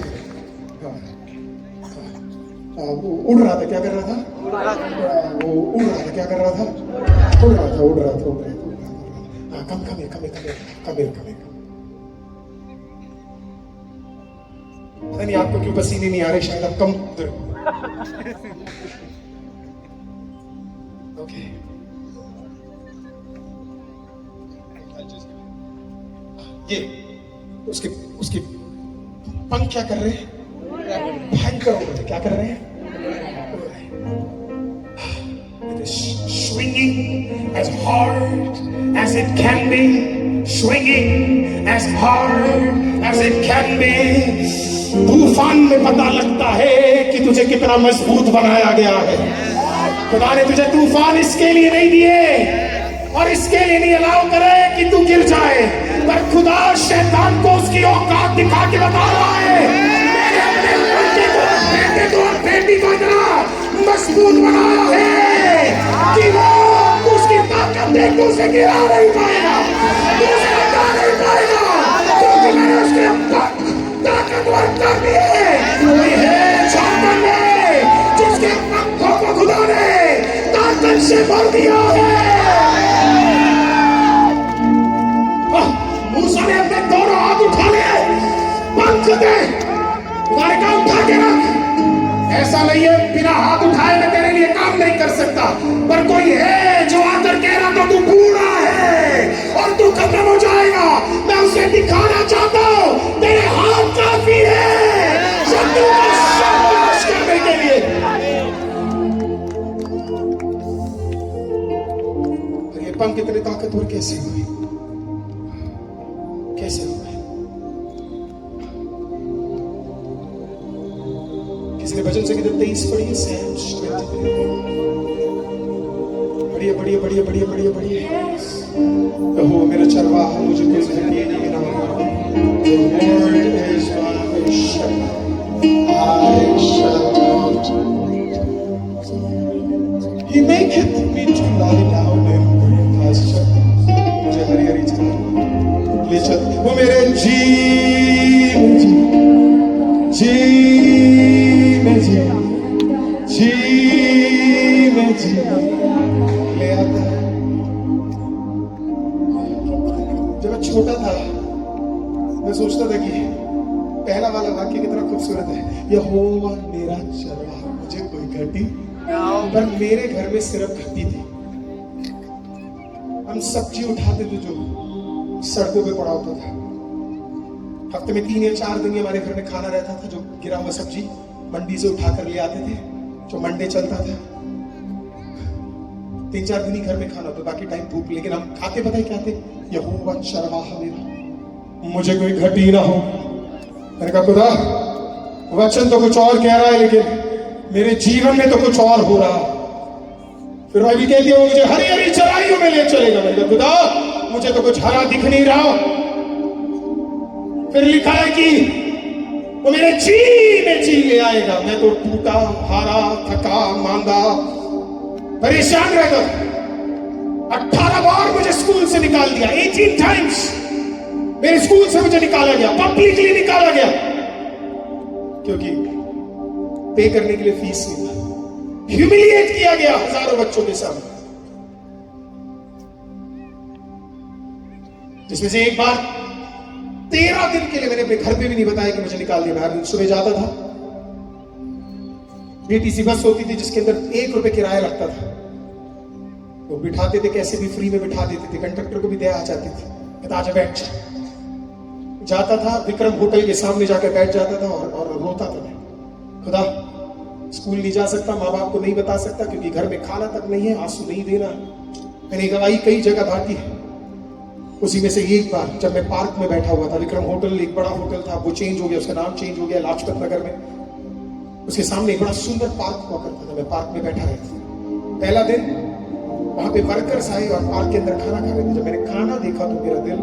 वो उड़ रहा था, क्या कर रहा था? वो उड़ रहा था, क्या कर रहा था? उड़ रहा था। कम नहीं, आपको क्यों पसीने नहीं आ रहे? शायद आप कम ओके। ये उसके पंख क्या कर रहे हैं? क्या हो रहा है? क्या कर रहे हैं? It is swinging as hard as it can be, swinging as hard as it can be. तूफान में पता लगता है कि तुझे कितना मजबूत बनाया गया है। खुदा ने तुझे तूफान इसके लिए नहीं दिए और इसके लिए नहीं अलाउ करे कि तू गिर जाए, पर खुदा शैतान को उसकी औकात दिखा के बता रहा है, मैंने अपने बेटे को और बेटी को इतना मजबूत बनाया है कि वो उसकी ताकत देख के उसे गिरा नहीं पाएगा, उसे हटा नहीं पाएगा, क्योंकि मैंने उसके ताकतवर कर दिए। कोई है छापन में जिसके पंखों को खुदा ने ताकत से भर दिया है। मूसा ने अपने दोनों हाथ उठा लिए, पंख दे, तुम्हारे काम उठा के रख। ऐसा नहीं है बिना हाथ उठाए मैं तेरे लिए काम नहीं कर सकता, पर कोई है जो आकर कह रहा था तू बूढ़ा है और तू खत्म हो जाएगा, मैं उसे दिखाना चाहता हूं तेरे हाथ काफी है शत्रु का सर्वनाश करने के लिए। ये पंख इतने ताकतवर कैसे हुए? कैसे हुए? किसी ने भजन संगीत 23 पढ़ी है, Psalms 23। बढ़िया बढ़िया बढ़िया बढ़िया बढ़िया बढ़िया। कहो मेरा चरवाहा मुझे कोई ज़िंदगी नहीं मिला। The Lord is my shepherd, I shall not want. He maketh me to lie down in green pasture. मुझे हरी हरी जगह ले चल। वो मेरे जी ले आता है। जब मैं छोटा था मैं सोचता था कि पहला वाला वाक्य कितना खूबसूरत है, यहोवा मेरा चरवाहा मुझे कोई घटी, पर मेरे घर में सिर्फ घटी थी। हम सब्जी उठाते थे जो सड़कों पे पड़ा होता था, हफ्ते में 3 या 4 दिन हमारे घर में खाना रहता था, जो गिरा हुआ सब्जी मंडी से उठा कर ले आते थे, जो मंडे चलता था। 3-4 दिन ही घर में खाना होता, बाकी टाइम भूख, लेकिन हम खाते पता है क्या थे? यहोवा चरवाहा मेरा मुझे कोई घटी ना हो। मैंने कहा खुदा वचन तो कुछ और कह रहा है लेकिन मेरे जीवन में तो कुछ और हो रहा। फिर भाई भी कहती है वो मुझे हरी हरी चराइयों में ले चलेगा। मैंने कहा खुदा मुझे तो कुछ हरा दिख नहीं रहा। फिर लिखा है कि वो मेरे जी में जी ले आएगा। मैं तो टूटा हारा थका मांदा परेशान रहता। 18 बार मुझे स्कूल से निकाल दिया, 18 टाइम्स मेरे स्कूल से मुझे निकाला गया, पब्लिकली निकाला गया, क्योंकि पे करने के लिए फीस नहीं था। ह्यूमिलिएट किया गया हजारों बच्चों के सामने, जिसमें से एक बार 13 दिन के लिए मैंने अपने घर पे भी नहीं बताया कि मुझे निकाल दिया। मैं हर दिन सुबह जाता था, बीटीसी बस होती थी जिसके अंदर 1 रुपए किराया लगता था, वो बिठाते थे, कैसे भी फ्री में बिठा देते थे, कंडक्टर को भी दया आ जाती थी, कहता आजा बैठ। जाता था, विक्रम होटल के सामने जाकर बैठ जाता था और रोता था। मैं खुदा स्कूल नहीं जा सकता, माँ बाप को नहीं बता सकता क्योंकि घर में खाना तक नहीं है, आंसू नहीं देना। मैंने गवाही कई जगह बांटी है। उसी में से एक बार जब मैं पार्क में बैठा हुआ था, विक्रम होटल एक बड़ा होटल था, वो चेंज हो गया, उसका नाम चेंज हो गया लाजपत नगर में। उसके सामने एक बड़ा सुंदर पार्क हुआ करता था, मैं पार्क में बैठा रहता था। पहला दिन वहां पे वर्कर्स आए और पार्क के अंदर खाना खा रहे थे। जब मैंने खाना देखा तो मेरा दिल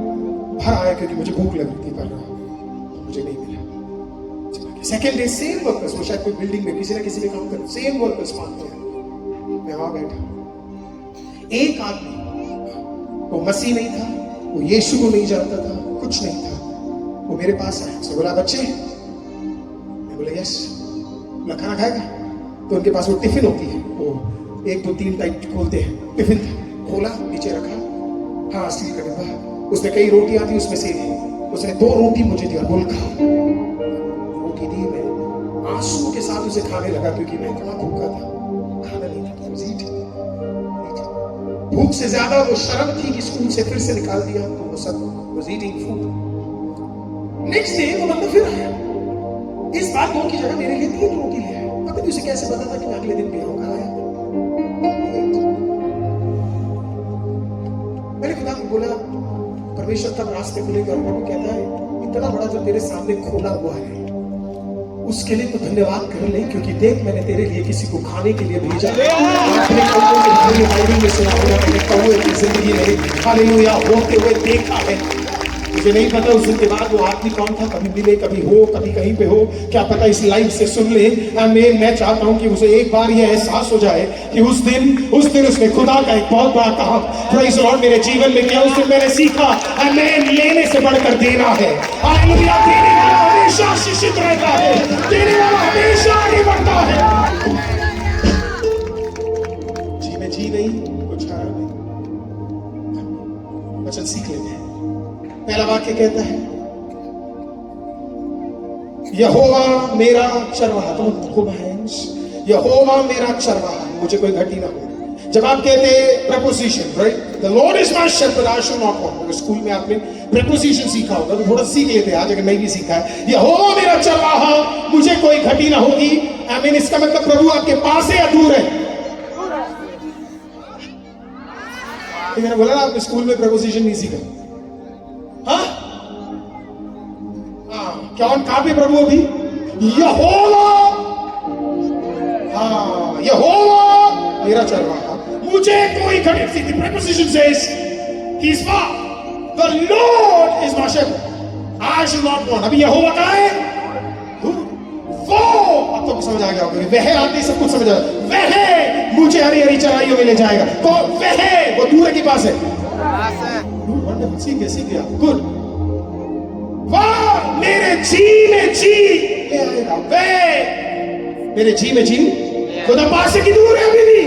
भर आया क्योंकि मुझे भूख लग रही थी, पर मुझे नहीं मिला। सेकेंड डे सेम वर्कर्स, वो शायद कोई बिल्डिंग में किसी ना किसी में काम कर, सेम वर्कर्स पाते हैं। मैं वहां बैठा, एक आदमी, वो मसीह नहीं था, वो यीशु को नहीं जानता था, कुछ नहीं था, वो मेरे पास आया। उसने बोला बच्चे, मैं बोला यस। बोला खाना खाएगा? तो उनके पास वो टिफिन होती है, वो 1 2 3 टाइप खोलते हैं। टिफिन था, खोला, नीचे रखा, हाँ स्टील का डिब्बा, उसमें कई रोटियां थी, उसमें से उसने 2 रोटी मुझे दिया, बोल खा। रोटी दी, मैं आंसू के साथ उसे खाने लगा क्योंकि मैं इतना भूखा था, खाना नहीं था। भूख से ज्यादा वो शर्म थी कि स्कूल से फिर से निकाल दिया, तो वो सब was eating food। Next day वो बंदा फिर आया, इस बार 2 की जगह मेरे लिए 3 रोटी ले आया। पता नहीं उसे कैसे पता था कि मैं अगले दिन भी आऊंगा। आया मैंने खुदा को बोला, परमेश्वर तब रास्ते खुलेंगे, और प्रभु कहता है इतना बड़ा जो तेरे सामने खोला हुआ है उसके लिए तो धन्यवाद कर ले, क्योंकि देख मैंने तेरे लिए किसी को खाने के लिए भेजा। अपने कौओं के बारे में बाइबल में सुना होगा, मैंने कौओं की जिंदगी में हालेलुया होते हुए देखा है। मुझे नहीं पता उस दिन के बाद वो आदमी कौन था, कभी मिले, कभी हो, कभी कहीं पे हो, क्या पता इस लाइव से सुन ले। मैं चाहता हूं कि उसे एक बार यह एहसास हो जाए कि उस दिन उसने खुदा का एक बहुत बड़ा काम प्रेज़ द लॉर्ड मेरे जीवन में किया। उस दिन मैंने सीखा आमीन, लेने से बढ़कर देना है। हालेलुया, देने वाला हमेशा शिक्षित रहता है, देने वाला हमेशा आगे बढ़ता है। जी में जी नहीं, कुछ हारा नहीं। वचन सीख लेते हैं। पहला वाक्य कहता है यहोवा मेरा चरवाहा, यहोवा मेरा चरवाहा, मुझे कोई घटी ना हो। जब आप कहते हैं proposition, right, the lord is my shepherd I shall not want. School में आपने प्रपोजिशन सीखा होगा तो थोड़ा सीख लेते हैं आज, अगर नहीं भी सीखा है। यहोवा मेरा चरवाहा, मुझे कोई घटी ना होगी। आई मीन इसका मतलब प्रभु आपके पास है या दूर है? मैंने बोला ना आपने स्कूल में प्रपोजिशन नहीं सीखा। हाँ, कहां पे प्रभु अभी? यहोवा, हाँ, यहोवा मेरा चरवाहा, मुझे कोई घटी। The preposition says he is far, the Lord is my shepherd, I shall not want। अभी यहोवा कहाँ है? वो, अब तो समझ आ गया होगा, वह आते सब कुछ समझ आ गया। वह मुझे हरी हरी चराइयों में ले जाएगा। तो वह, वो दूर है कि पास है? सीख गया, गुड। वाह, मेरे जी में जी ले आएगा। वे मेरे जी में जी, खुदा पास है कि दूर है? अभी भी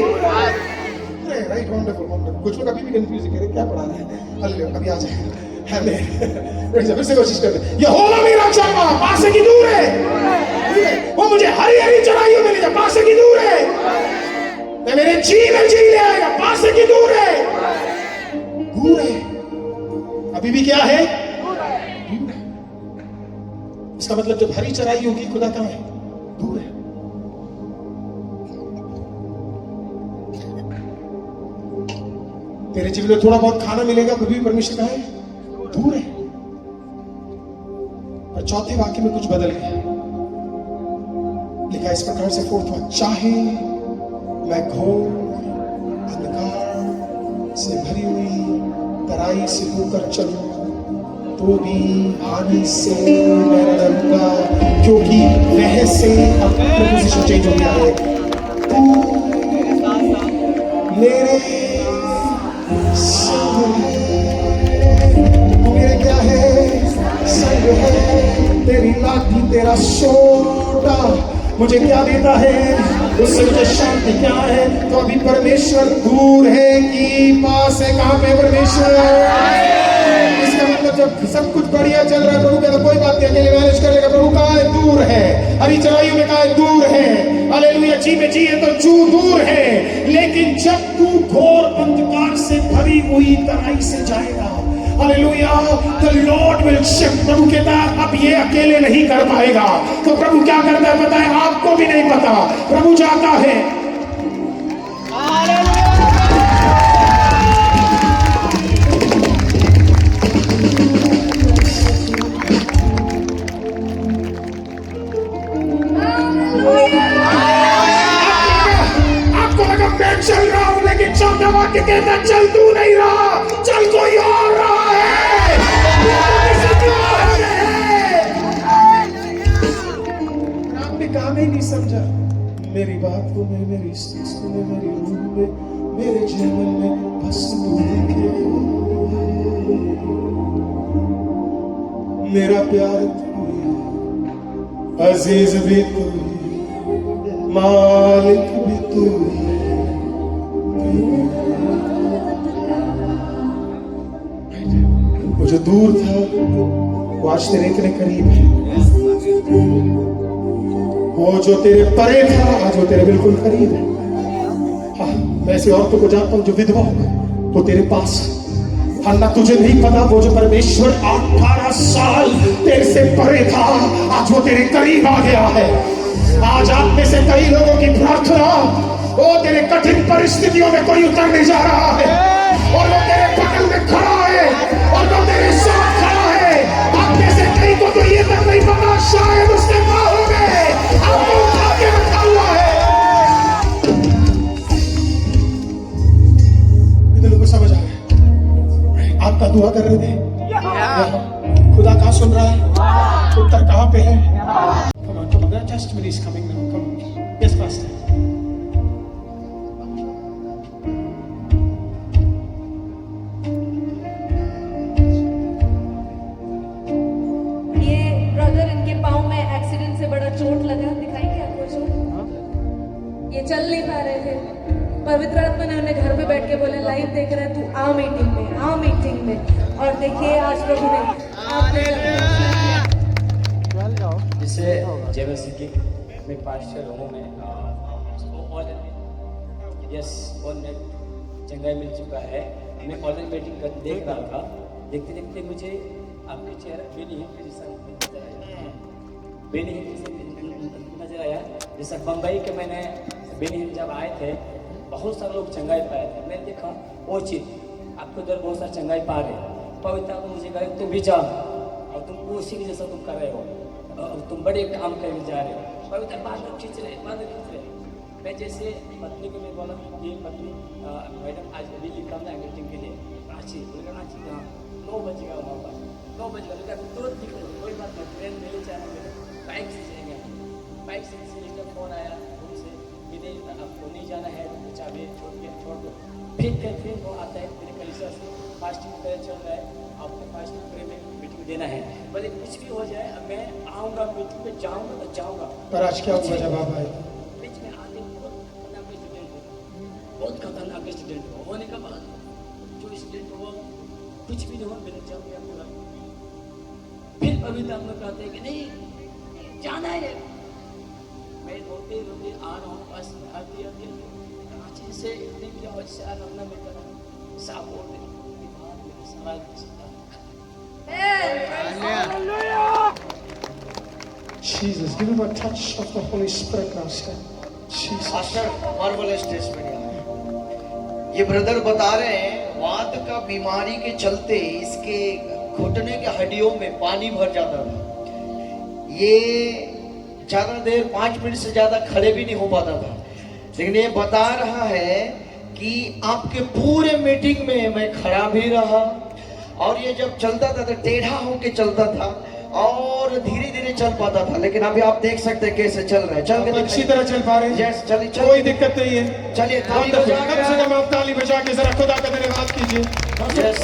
राइट, वंडरफुल वंडरफुल। कुछ लोग अभी भी कंफ्यूज है, क्या पढ़ा रहे हैं? हालेलुया, अभी आ जाएगा। फिर से कोशिश करते हैं। यहोवा मेरा चरवाहा, पास है कि दूर है? वो मुझे हरी हरी चराइयों में ले जा, पास है कि दूर है? मेरे जी में जी ले आएगा, पास है कि दूर है? दूर है। अभी भी क्या है? इसका मतलब जब हरी चराई होगी, खुदा कहां है? दूर है। तेरे जीवन में थोड़ा बहुत खाना मिलेगा, तो भी परमेश्वर कहां है? दूर है। और चौथे वाक्य में कुछ बदल गया, लिखा इस प्रकार से, फोर्थ वाक्य, चाहे मैं घोर अंधकार से भरी हुई तराई से होकर चलूं तो भी हानि से मैं न डरूंगा, क्योंकि वह से, अब प्रपोजिशन चेंज हो गया है, तू मेरे संग है। तू मेरे क्या है? संग है। तेरी लाठी तेरा सोटा मुझे क्या देता है? उससे मुझे शांति क्या है? तो अभी परमेश्वर दूर है कि पास है? कहां पे परमेश्वर? इसका मतलब जब सब कुछ बढ़िया चल रहा है, प्रभु कहता कोई बात नहीं, अकेले मैनेज कर लेगा। प्रभु कहां है? दूर है। हरी चराइयों में कहां है? दूर है। हालेलुया, जी में जी है तो जू दूर है। लेकिन जब तू घोर अंधकार से भरी हुई तराई से जाएगा, hallelujah, the lord will shift. प्रभु कहता है अब ये अकेले नहीं कर पाएगा। तो प्रभु क्या करता है पता है? आपको भी नहीं पता। प्रभु चाहता है चल रहा हूं, लेकिन चौथा वाक्य कहता चल तू नहीं रहा, चल कोई और रहा है। आपने काम ही नहीं समझा मेरी बात को, मेरी सुने, मेरी रूह में, मेरे जीवन में बस तू मेरा प्यार तू, अजीज भी तू, मालिक भी तू। वो जो दूर था वो आज तेरे इतने करीब है। वो जो तेरे परे था आज वो तेरे बिल्कुल करीब है। हाँ, मैं ऐसी औरतों को जानता हूं जो विधवा वो तेरे पास। हाँ, ना तुझे नहीं पता वो जो परमेश्वर 18 साल तेरे से परे था, आज वो तेरे करीब आ गया है। आज आप में से कई लोगों की प्रार्थना वो तेरे कठिन परिस्थितियों में कोई उतरने जा रहा है, और वो तेरे बगल में खड़ा है, और वो तेरे साथ खड़ा है। आप में से कई को तो ये तक नहीं पता, शायद उसके बाहों में आपको उठा के रखा हुआ है। इतने लोगों को समझ आ रहा है आपका दुआ कर रहे थे, खुदा कहाँ सुन रहा है, उत्तर कहाँ पे है? Come on, come on, that testimony is coming now. Come on, yes, pastor. ये ब्रदर, इनके पाँव में एक्सीडेंट से बड़ा चोट लगा, दिखाएंगे आपको चोट? ये चल नहीं पा रहे थे। पवित्र आत्मा ने उन्हें घर पे बैठ के बोले, लाइव देख रहा है तू, आ मीटिंग में, आ मीटिंग में। और देखिए आज प्रभु ने जिससे जेवसी की मैं पास्टर हूँ मैं यस और मैं चंगाई मिल चुका है। मैं ऑनलाइन मीटिंग कर देख रहा था, देखते देखते मुझे आपके चेहरा बेनी हिल नजर आया। जैसा बम्बई के मैंने बेनी हिल जब आए थे बहुत सारे लोग चंगाई पाए थे, मैंने देखा वो चीज आपको उधर बहुत सारे चंगाई पा रहे। पवित्र को मुझे कहा तुम भी जाओ और तुम उसी के जैसा तुम कर रहे हो और तुम बड़े काम करके जा रहे हो। पवित्र बादल खींच रहे। मैं जैसे पत्नी को मैं बोला ये पत्नी मैडम आज अभी लिखा ना मीटिंग के लिए रांची, बोले रांची कहाँ 9 बजेगा वहाँ पर 9 बजेगा तो दिख रहे कोई बात नहीं, ट्रेन मिले जाना मेरे बाइक से जाएंगे। बाइक से इसलिए फोन आया उनसे कि नहीं आपको नहीं जाना है, चाबी छोड़ दो। फिर वो आता है मेरे कलिसिया से फास्टिंग प्रेयर चल रहा है, आपको फास्टिंग प्रेयर में मीटिंग देना है। बोले कुछ भी हो जाए मैं आऊँगा मीटिंग में, जाऊँगा तो जाऊँगा। पर आज क्या हुआ जब आप आए? बीच में आते बहुत खतरनाक एक्सीडेंट होने के बाद जो एक्सीडेंट हुआ कुछ भी नहीं हुआ, मैंने जब गया पूरा। फिर अभी तक लोग कहते हैं कि नहीं जाना है। मैं रोते रोते आ रहा हूँ, बस आते आते रांची से इतने की आवाज से आ रहा मेरा साफ बोल रहे Jesus, give him a touch of the Holy Spirit now, sir. Jesus. Master marvellous testimony ये ब्रदर बता रहे हैं वात का बीमारी के चलते इसके घुटने के हड्डियों में पानी भर जाता था। ये ज्यादा देर 5 मिनट से ज्यादा खड़े भी नहीं हो पाता था, लेकिन ये बता रहा है कि आपके पूरे मीटिंग में मैं खड़ा भी रहा और ये जब चलता था तो टेढ़ा होके चलता था और धीरे धीरे चल पाता था। लेकिन अभी आप देख सकते हैं कैसे चल रहा है, चल के अच्छी तरह चल पा रहे हैं। यस चलिए कोई दिक्कत नहीं है। चलिए ताली कम बजा के से कम आप ताली बजा के जरा खुदा का धन्यवाद कीजिए। यस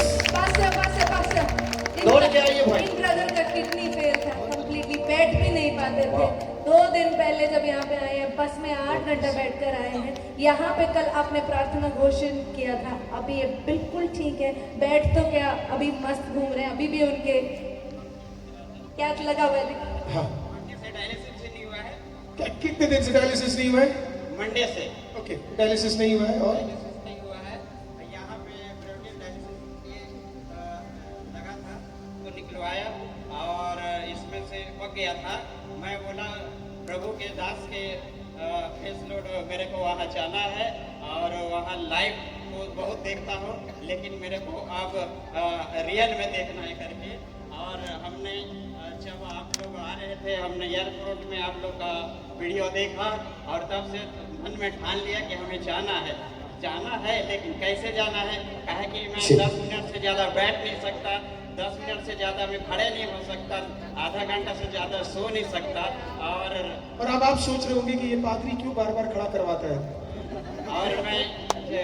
दौड़ के आइए भाई। इन ब्रदर का किडनी फेल था, कंप्लीटली बैठ भी नहीं पाते थे। 2 दिन पहले जब यहाँ पे आए हैं, बस में 8 घंटा बैठकर आए हैं। यहाँ पे कल आपने प्रार्थना घोषण किया था, अभी ये बिल्कुल ठीक है। बैठ तो क्या अभी मस्त घूम रहे हैं, अभी भी उनके क्या लगा हुआ है? हाँ। डायलिसिस नहीं हुआ है। कितने दिन से डायलिसिस नहीं हुआ है? मंडे से ओके, डायलिसिस नहीं हुआ है। और डायलिसिस नहीं हुआ है। यहाँ पे प्रोटीन डायलिसिस ये लगा था तो निकलवाया और इसमें से पक गया था। मैं बोला प्रभु के दास के फेस लोड मेरे को वहाँ जाना है और वहाँ लाइव को बहुत देखता हूँ, लेकिन मेरे को अब रियल में देखना है करके। और हमने जब आप लोग आ रहे थे हमने एयरपोर्ट में आप लोग का वीडियो देखा और तब से मन में ठान लिया कि हमें जाना है। लेकिन कैसे जाना है? कहा कि मैं 10 मिनट से ज़्यादा बैठ नहीं सकता, 10 मिनट से ज़्यादा मैं खड़े नहीं हो सकता, आधा घंटा से ज़्यादा सो नहीं सकता। और अब आप सोच रहे होंगे कि ये पादरी क्यों बार बार खड़ा करवाता है। और मैं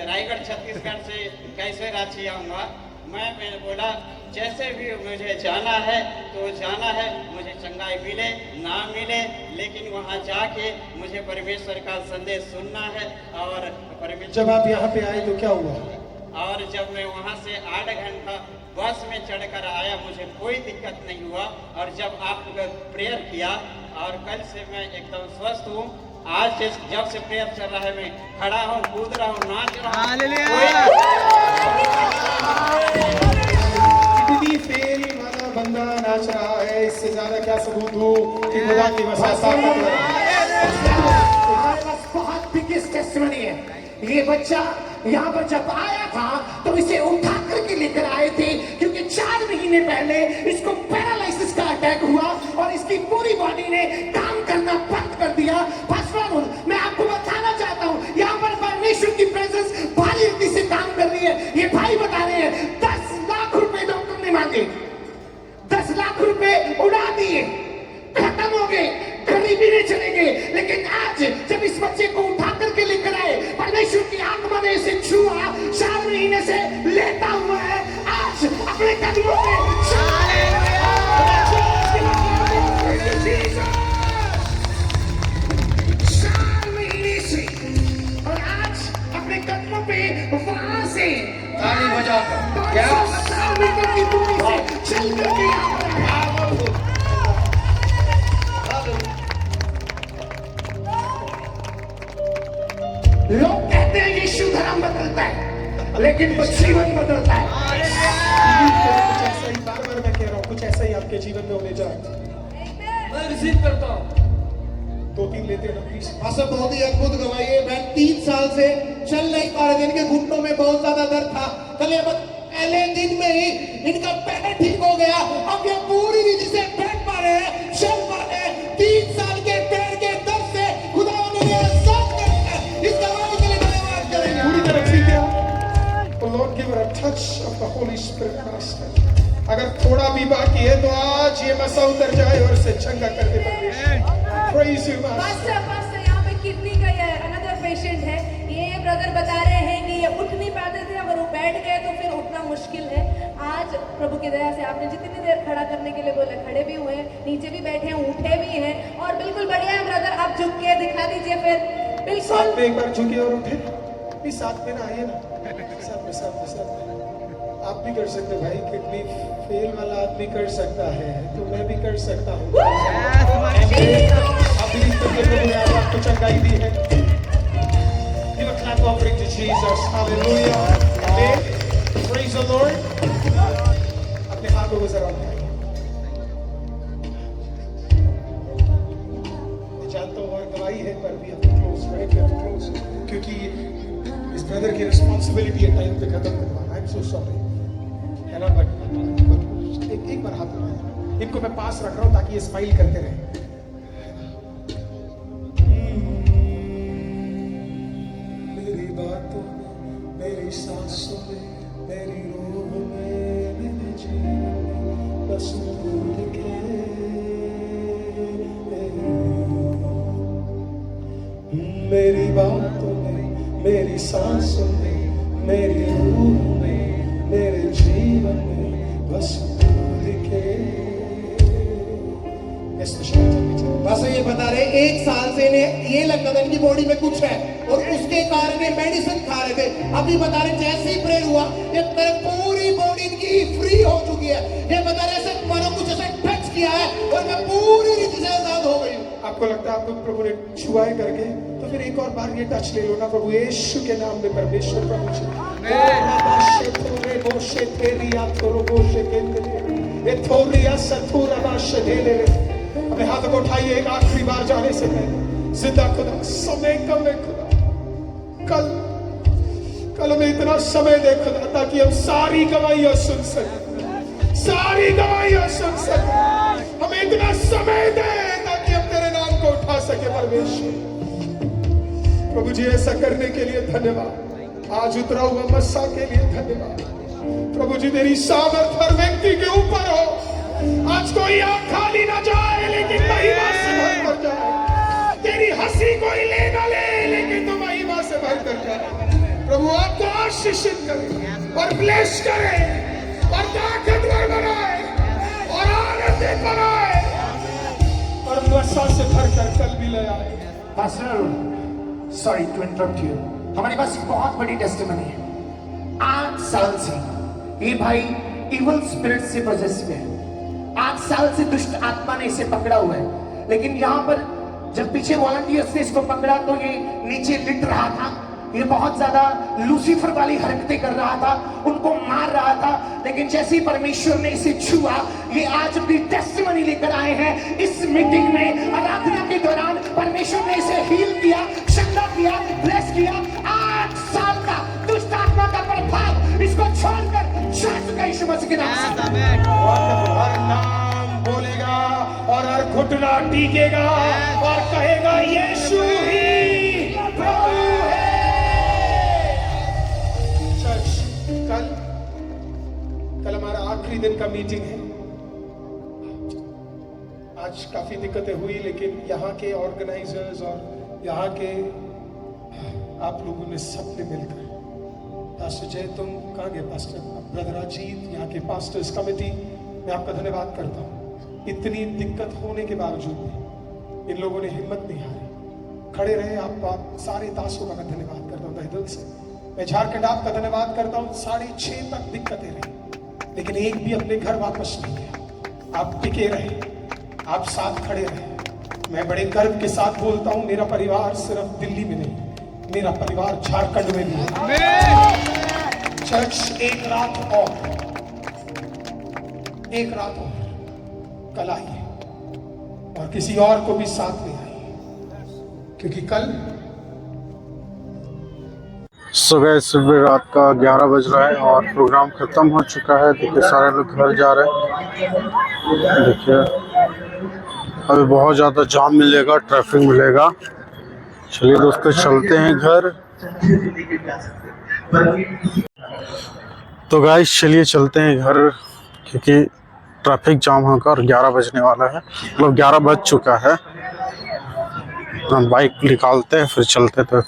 रायगढ़ छत्तीसगढ़ से कैसे रांची आऊँगा? मैं बोला जैसे भी मुझे जाना है तो जाना है, मुझे चंगाई मिले ना मिले, लेकिन वहाँ जाके मुझे परमेश्वर का संदेश सुनना है। और परमेश्वर जब आप यहाँ पे आए तो क्या हुआ? और जब मैं वहाँ से 8 घंटा बस में चढ़कर आया मुझे कोई दिक्कत नहीं हुआ। और जब आप प्रेयर किया और कल से मैं एकदम स्वस्थ हूँ। आज जब से प्रेयर चल रहा है मैं खड़ा हूँ, कूद रहा हूँ, नाच रहा हूँ। किडनी फेल वाला बंदा नाच रहा है, इससे ज्यादा क्या सबूत हो कि खुदा की वसात हमारे पास बहुत बिगेस्ट टेस्टिमनी है। ये बच्चा यहाँ पर जब आया था तो इसे उठा करके लेकर आए थे, क्योंकि 4 महीने पहले इसको पैरालिसिस का अटैक हुआ और इसकी पूरी बॉडी ने काम करना बंद कर दिया। मैं आपको बताना चाहता हूँ, यहाँ पर परमेश्वर की प्रेजेंस भारी रीति से काम कर रही है। ये भाई बता रहे हैं 10 लाख रुपए डॉक्टर ने मांगे, 10 लाख रुपए उड़ा दिए, खत्म हो गए, गरीबी में चले गए। लेकिन आज जब इस बच्चे को उठा करके लेकर आए, परमेश्वर की आत्मा ने इसे छुआ, 4 महीने से लेटा हुआ है, आज अपने कदमों पे 4 महीने से, और आज अपने कदमों पे वहां से ताली बजाकर क्या 500 मीटर की दूरी से चल करके आ रहा है। लोग कहते हैं यीशु धर्म बदलता है, लेकिन वो जीवन बदलता है। कुछ ऐसा ही बार बार मैं कह रहा हूँ, कुछ ऐसा ही आपके जीवन में होने जा रहा है। मैं रिसीव करता हूँ। 2-3 लेते हैं ना प्लीज। पास्टर बहुत ही अद्भुत गवाही है। मैं 3 साल से चल नहीं पा रहे थे, इनके घुटनों में बहुत ज्यादा दर्द था। कल ये पहले दिन में ही इनका पैर ठीक हो गया, अब ये पूरी रीति से बैठ पा रहे हैं, चल पा रहे हैं। 3 साल के पैर के दर्द से खुदा ने आजाद कर दिया। इस गवाही के लिए धन्यवाद करेंगे। पूरी तरह ठीक है। तो Lord give a touch of the Holi spirit master. अगर थोड़ा भी बाकी है तो आज ये मसा उतर जाए और इसे चंगा कर दे परमेश्वर। Praise you master. पास्टर यहाँ पे किडनी का ये अनदर पेशेंट है। ये ब्रदर बता रहे हैं कि ये उठ नहीं पाते थे, अगर वो बैठ गए तो फिर उठना मुश्किल है। आज प्रभु की दया से आपने जितनी देर खड़ा करने के लिए बोले, खड़े भी हुए हैं, नीचे भी बैठे हैं, उठे भी हैं, और बिल्कुल बढ़िया है ब्रदर। आप झुक के दिखा दीजिए फिर, बिल्कुल साथ में एक बार झुके और उठे। इस साथ में ना आइए ना, साथ में आप भी कर सकते भाई। किडनी फेल वाला आदमी कर सकता है तो मैं भी कर सकता हूँ। आपको चंगाई दी है। Give a clap offering to Jesus. Hallelujah. Amen. Praise the Lord. अपने हाथों को जरा उठाइए। मैं जानता हूँ और गवाही है, पर भी अपने क्लोज क्लोज, क्योंकि इस ब्रदर की रिस्पॉन्सिबिलिटी है टाइम पे खत्म करवाना। आई एम सो सॉरी, है ना। बट एक बार हाथ उठाइए। इनको मैं पास रख रहा हूँ ताकि ये स्माइल करते रहे। मेरी बातों में, मेरी सांसों में, मेरी रूह में, मेरे जीवन में बस तू दिखे। मेरी बातों में, मेरी सांसों में, मेरी रूह में, मेरे जीवन में बस तू दिखे। बस ये बता रहे 1 साल से इन्हें ये लगता था इनकी बॉडी में कुछ है और उसके कारण ये मेडिसिन खा रहे थे। अभी बता रहे जैसे ही प्रेयर हुआ ये पूरी बॉडी इनकी फ्री हो चुकी है। ये बता रहे ऐसे मानो कुछ ऐसा टच किया है और मैं पूरी रीति से आजाद हो गई हूँ। आपको लगता है आपको प्रभु ने छुआ है करके, तो फिर एक और बार ये टच ले लो ना प्रभु यीशु के नाम में। परमेश्वर प्रभु अपने हाथों को उठाइए एक आखिरी बार जाने से पहले। जिंदा खुदा, समय कम है खुदा, कल हमें इतना समय दे खुदा ताकि हम सारी गवाहियां सुन सकें, सारी गवाहियां सुन सकें। हमें इतना समय दे ताकि हम तेरे नाम को उठा सके परमेश्वर। प्रभु जी ऐसा करने के लिए धन्यवाद। आज उतरा हुआ मस्सा के लिए धन्यवाद। प्रभु जी तेरी सामर्थ हर व्यक्ति के ऊपर हो। आज कोई आंख खाली ना जाए लेकिन महिमा से भर कर जाए। तेरी हंसी कोई ले ना ले लेकिन तो महिमा से भर कर जाए। प्रभु आपको आशीषित करे और ब्लेस करे और ताकतवर बनाए और आनंदित बनाए और मस्सा से भर कर कल भी ले आए। Pastor, sorry to interrupt you, हमारे पास एक बहुत बड़ी टेस्टिमनी है। 8 साल से ये भाई इवल स्पिरिट से पोजेसिव है। 8 साल से दुष्ट आत्मा ने इसे पकड़ा हुआ है। लेकिन यहाँ पर जब पीछे वॉलंटियर्स ने इसको पकड़ा तो ये नीचे लिट रहा था। ये बहुत ज्यादा लूसीफर वाली हरकतें कर रहा था, उनको मार रहा था, लेकिन जैसे ही परमेश्वर ने इसे छुआ, ये आज अपनी टेस्टिमनी लेकर आए हैं इस मीटिंग में। आराधना के दौरान परमेश्वर ने इसे हील किया, शक्ति किया, ब्लेस किया। 8 साल का दुष्ट आत्मा का प्रभाव इसको छोड़कर जा चुका यीशु मसीह के नाम से। हर नाम बोलेगा और हर घुटना टीकेगा और कहेगा यीशु ही प्रभु है। चर्च, कल हमारा आखिरी दिन का मीटिंग है। आज काफी दिक्कतें हुई, लेकिन यहाँ के ऑर्गेनाइजर्स और यहाँ के आप लोगों ने सबने मिलकर, पास्टर जय, तुम कहाँ गए पास्टर, ब्रदर अजीत, यहाँ के पास्टर्स कमेटी, मैं आपका धन्यवाद करता हूँ। इतनी दिक्कत होने के बावजूद भी इन लोगों ने हिम्मत नहीं हारी, खड़े रहे। आप सारे दासों का मैं धन्यवाद करता हूँ तहे दिल से। मैं झारखंड आपका धन्यवाद करता हूँ। 6:30 तक दिक्कतें रही, लेकिन एक भी अपने घर वापस नहीं गया। आप टिके रहे, आप साथ खड़े रहे। मैं बड़े गर्व के साथ बोलता हूँ, मेरा परिवार सिर्फ दिल्ली में नहीं, मेरा परिवार झारखंड में भी है। चर्च, एक रात और कल आइए और किसी और को भी साथ ले आइए, क्योंकि कल सुबह रात का 11 बज रहा है और प्रोग्राम खत्म हो चुका है। देखिए सारे लोग घर जा रहे हैं। देखिए अभी बहुत ज़्यादा जाम मिलेगा, ट्रैफिक मिलेगा। चलिए दोस्तों चलते हैं घर। तो गाइस चलिए चलते हैं घर, क्योंकि ट्रैफिक जाम होगा और 11 बजने वाला है, मतलब 11 बज चुका है। हम बाइक निकालते हैं फिर चलते थे।